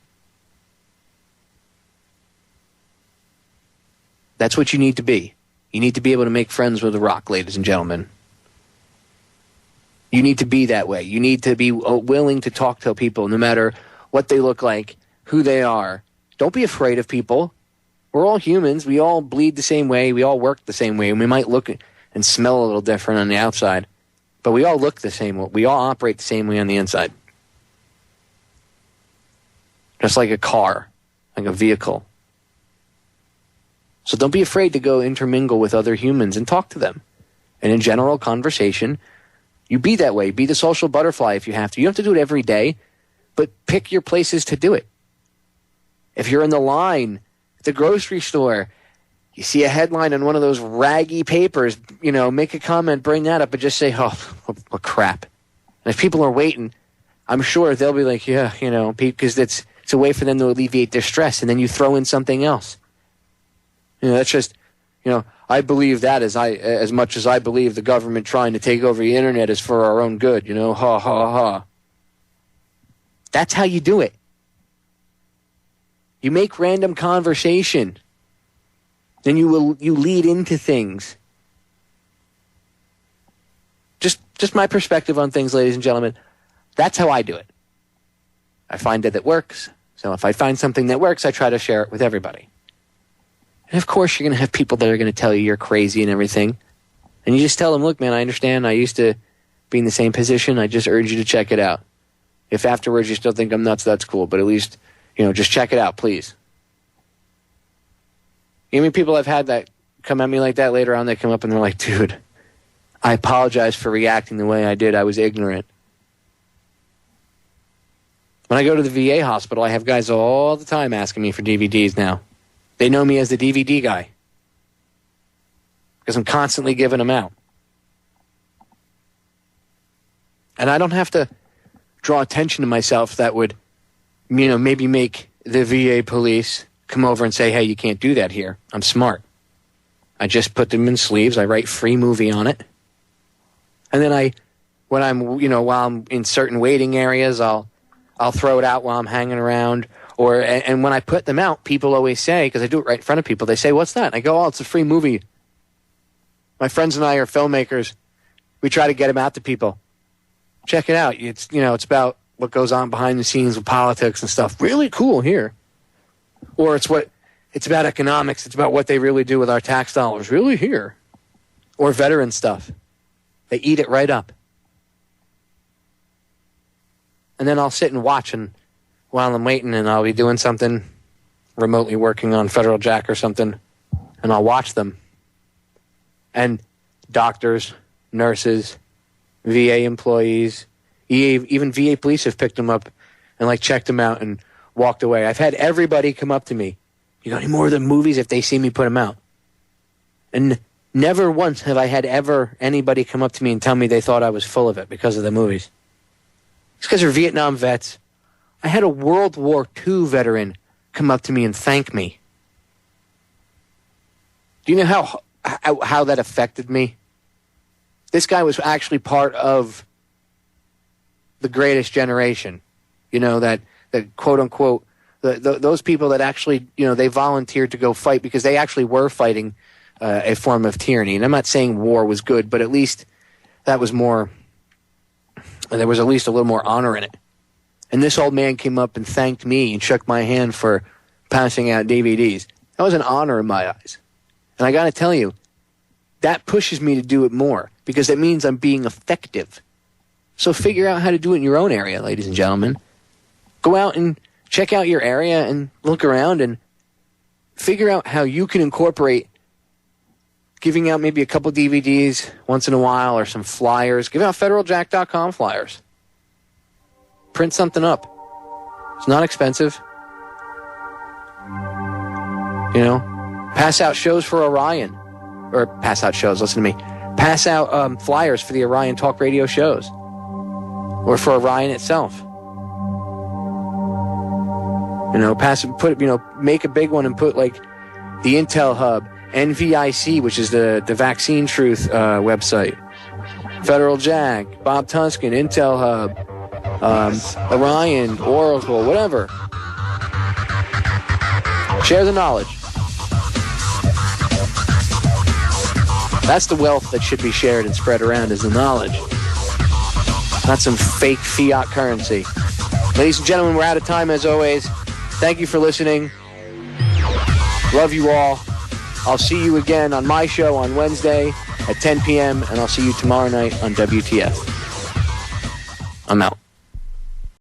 Speaker 3: That's what you need to be. You need to be able to make friends with a rock, ladies and gentlemen. You need to be that way. You need to be willing to talk to people no matter what they look like, who they are. Don't be afraid of people. We're all humans. We all bleed the same way. We all work the same way. And we might look and smell a little different on the outside. But we all look the same way. We all operate the same way on the inside. Just like a car, like a vehicle. So don't be afraid to go intermingle with other humans and talk to them. And in general conversation, you be that way. Be the social butterfly if you have to. You don't have to do it every day, but pick your places to do it. If you're in the line at the grocery store, you see a headline on one of those raggy papers, you know, make a comment, bring that up, and just say, oh, what crap. And if people are waiting, I'm sure they'll be like, yeah, you know, because it's a way for them to alleviate their stress, and then you throw in something else. You know, that's just, you know, I believe that as much as I believe the government trying to take over the internet is for our own good, you know, ha, ha, ha. That's how you do it. You make random conversation. Then you lead into things. Just my perspective on things, ladies and gentlemen. That's how I do it. I find that it works. So if I find something that works, I try to share it with everybody. And of course, you're going to have people that are going to tell you you're crazy and everything. And you just tell them, look, man, I understand. I used to be in the same position. I just urge you to check it out. If afterwards you still think I'm nuts, that's cool. But at least, you know, just check it out, please. You know how many people I've had that come at me like that later on? They come up and they're like, dude, I apologize for reacting the way I did. I was ignorant. When I go to the VA hospital, I have guys all the time asking me for DVDs now. They know me as the DVD guy because I'm constantly giving them out. And I don't have to draw attention to myself that would, you know, maybe make the VA police come over and say, hey, you can't do that here. I'm smart. I just put them in sleeves. I write free movie on it. And then while I'm in certain waiting areas, I'll throw it out while I'm hanging around. And when I put them out, people always say, because I do it right in front of people, they say, what's that? And I go, oh, it's a free movie. My friends and I are filmmakers. We try to get them out to people. Check it out. It's about what goes on behind the scenes with politics and stuff. Really cool here. Or it's about economics. It's about what they really do with our tax dollars. Really here. Or veteran stuff. They eat it right up. And then I'll sit and watch, and while I'm waiting, and I'll be doing something, remotely working on Federal Jack or something, and I'll watch them. And doctors, nurses, VA employees, even VA police have picked them up and checked them out and walked away. I've had everybody come up to me. You got any more of the movies? If they see me put them out. And never once have I had anybody come up to me and tell me they thought I was full of it because of the movies. It's because they're Vietnam vets. I had a World War II veteran come up to me and thank me. Do you know how that affected me? This guy was actually part of the greatest generation. That quote unquote, those people that actually, they volunteered to go fight because they actually were fighting a form of tyranny. And I'm not saying war was good, but at least that was more, there was at least a little more honor in it. And this old man came up and thanked me and shook my hand for passing out DVDs. That was an honor in my eyes. And I got to tell you, that pushes me to do it more because it means I'm being effective. So figure out how to do it in your own area, ladies and gentlemen. Go out and check out your area and look around and figure out how you can incorporate giving out maybe a couple DVDs once in a while or some flyers. Give out federaljack.com flyers. Print something up. It's not expensive. Pass out shows for Orion. Or pass out shows, listen to me. Pass out flyers for the Orion Talk Radio shows. Or for Orion itself. Make a big one and put the Intel Hub, NVIC, which is the Vaccine Truth website, Federal Jack, Bob Tuskin, Intel Hub, Orion, Oracle, whatever. Share the knowledge. That's the wealth that should be shared and spread around, is the knowledge. Not some fake fiat currency. Ladies and gentlemen, we're out of time as always. Thank you for listening. Love you all. I'll see you again on my show on Wednesday at 10 p.m. and I'll see you tomorrow night on WTF. I'm out.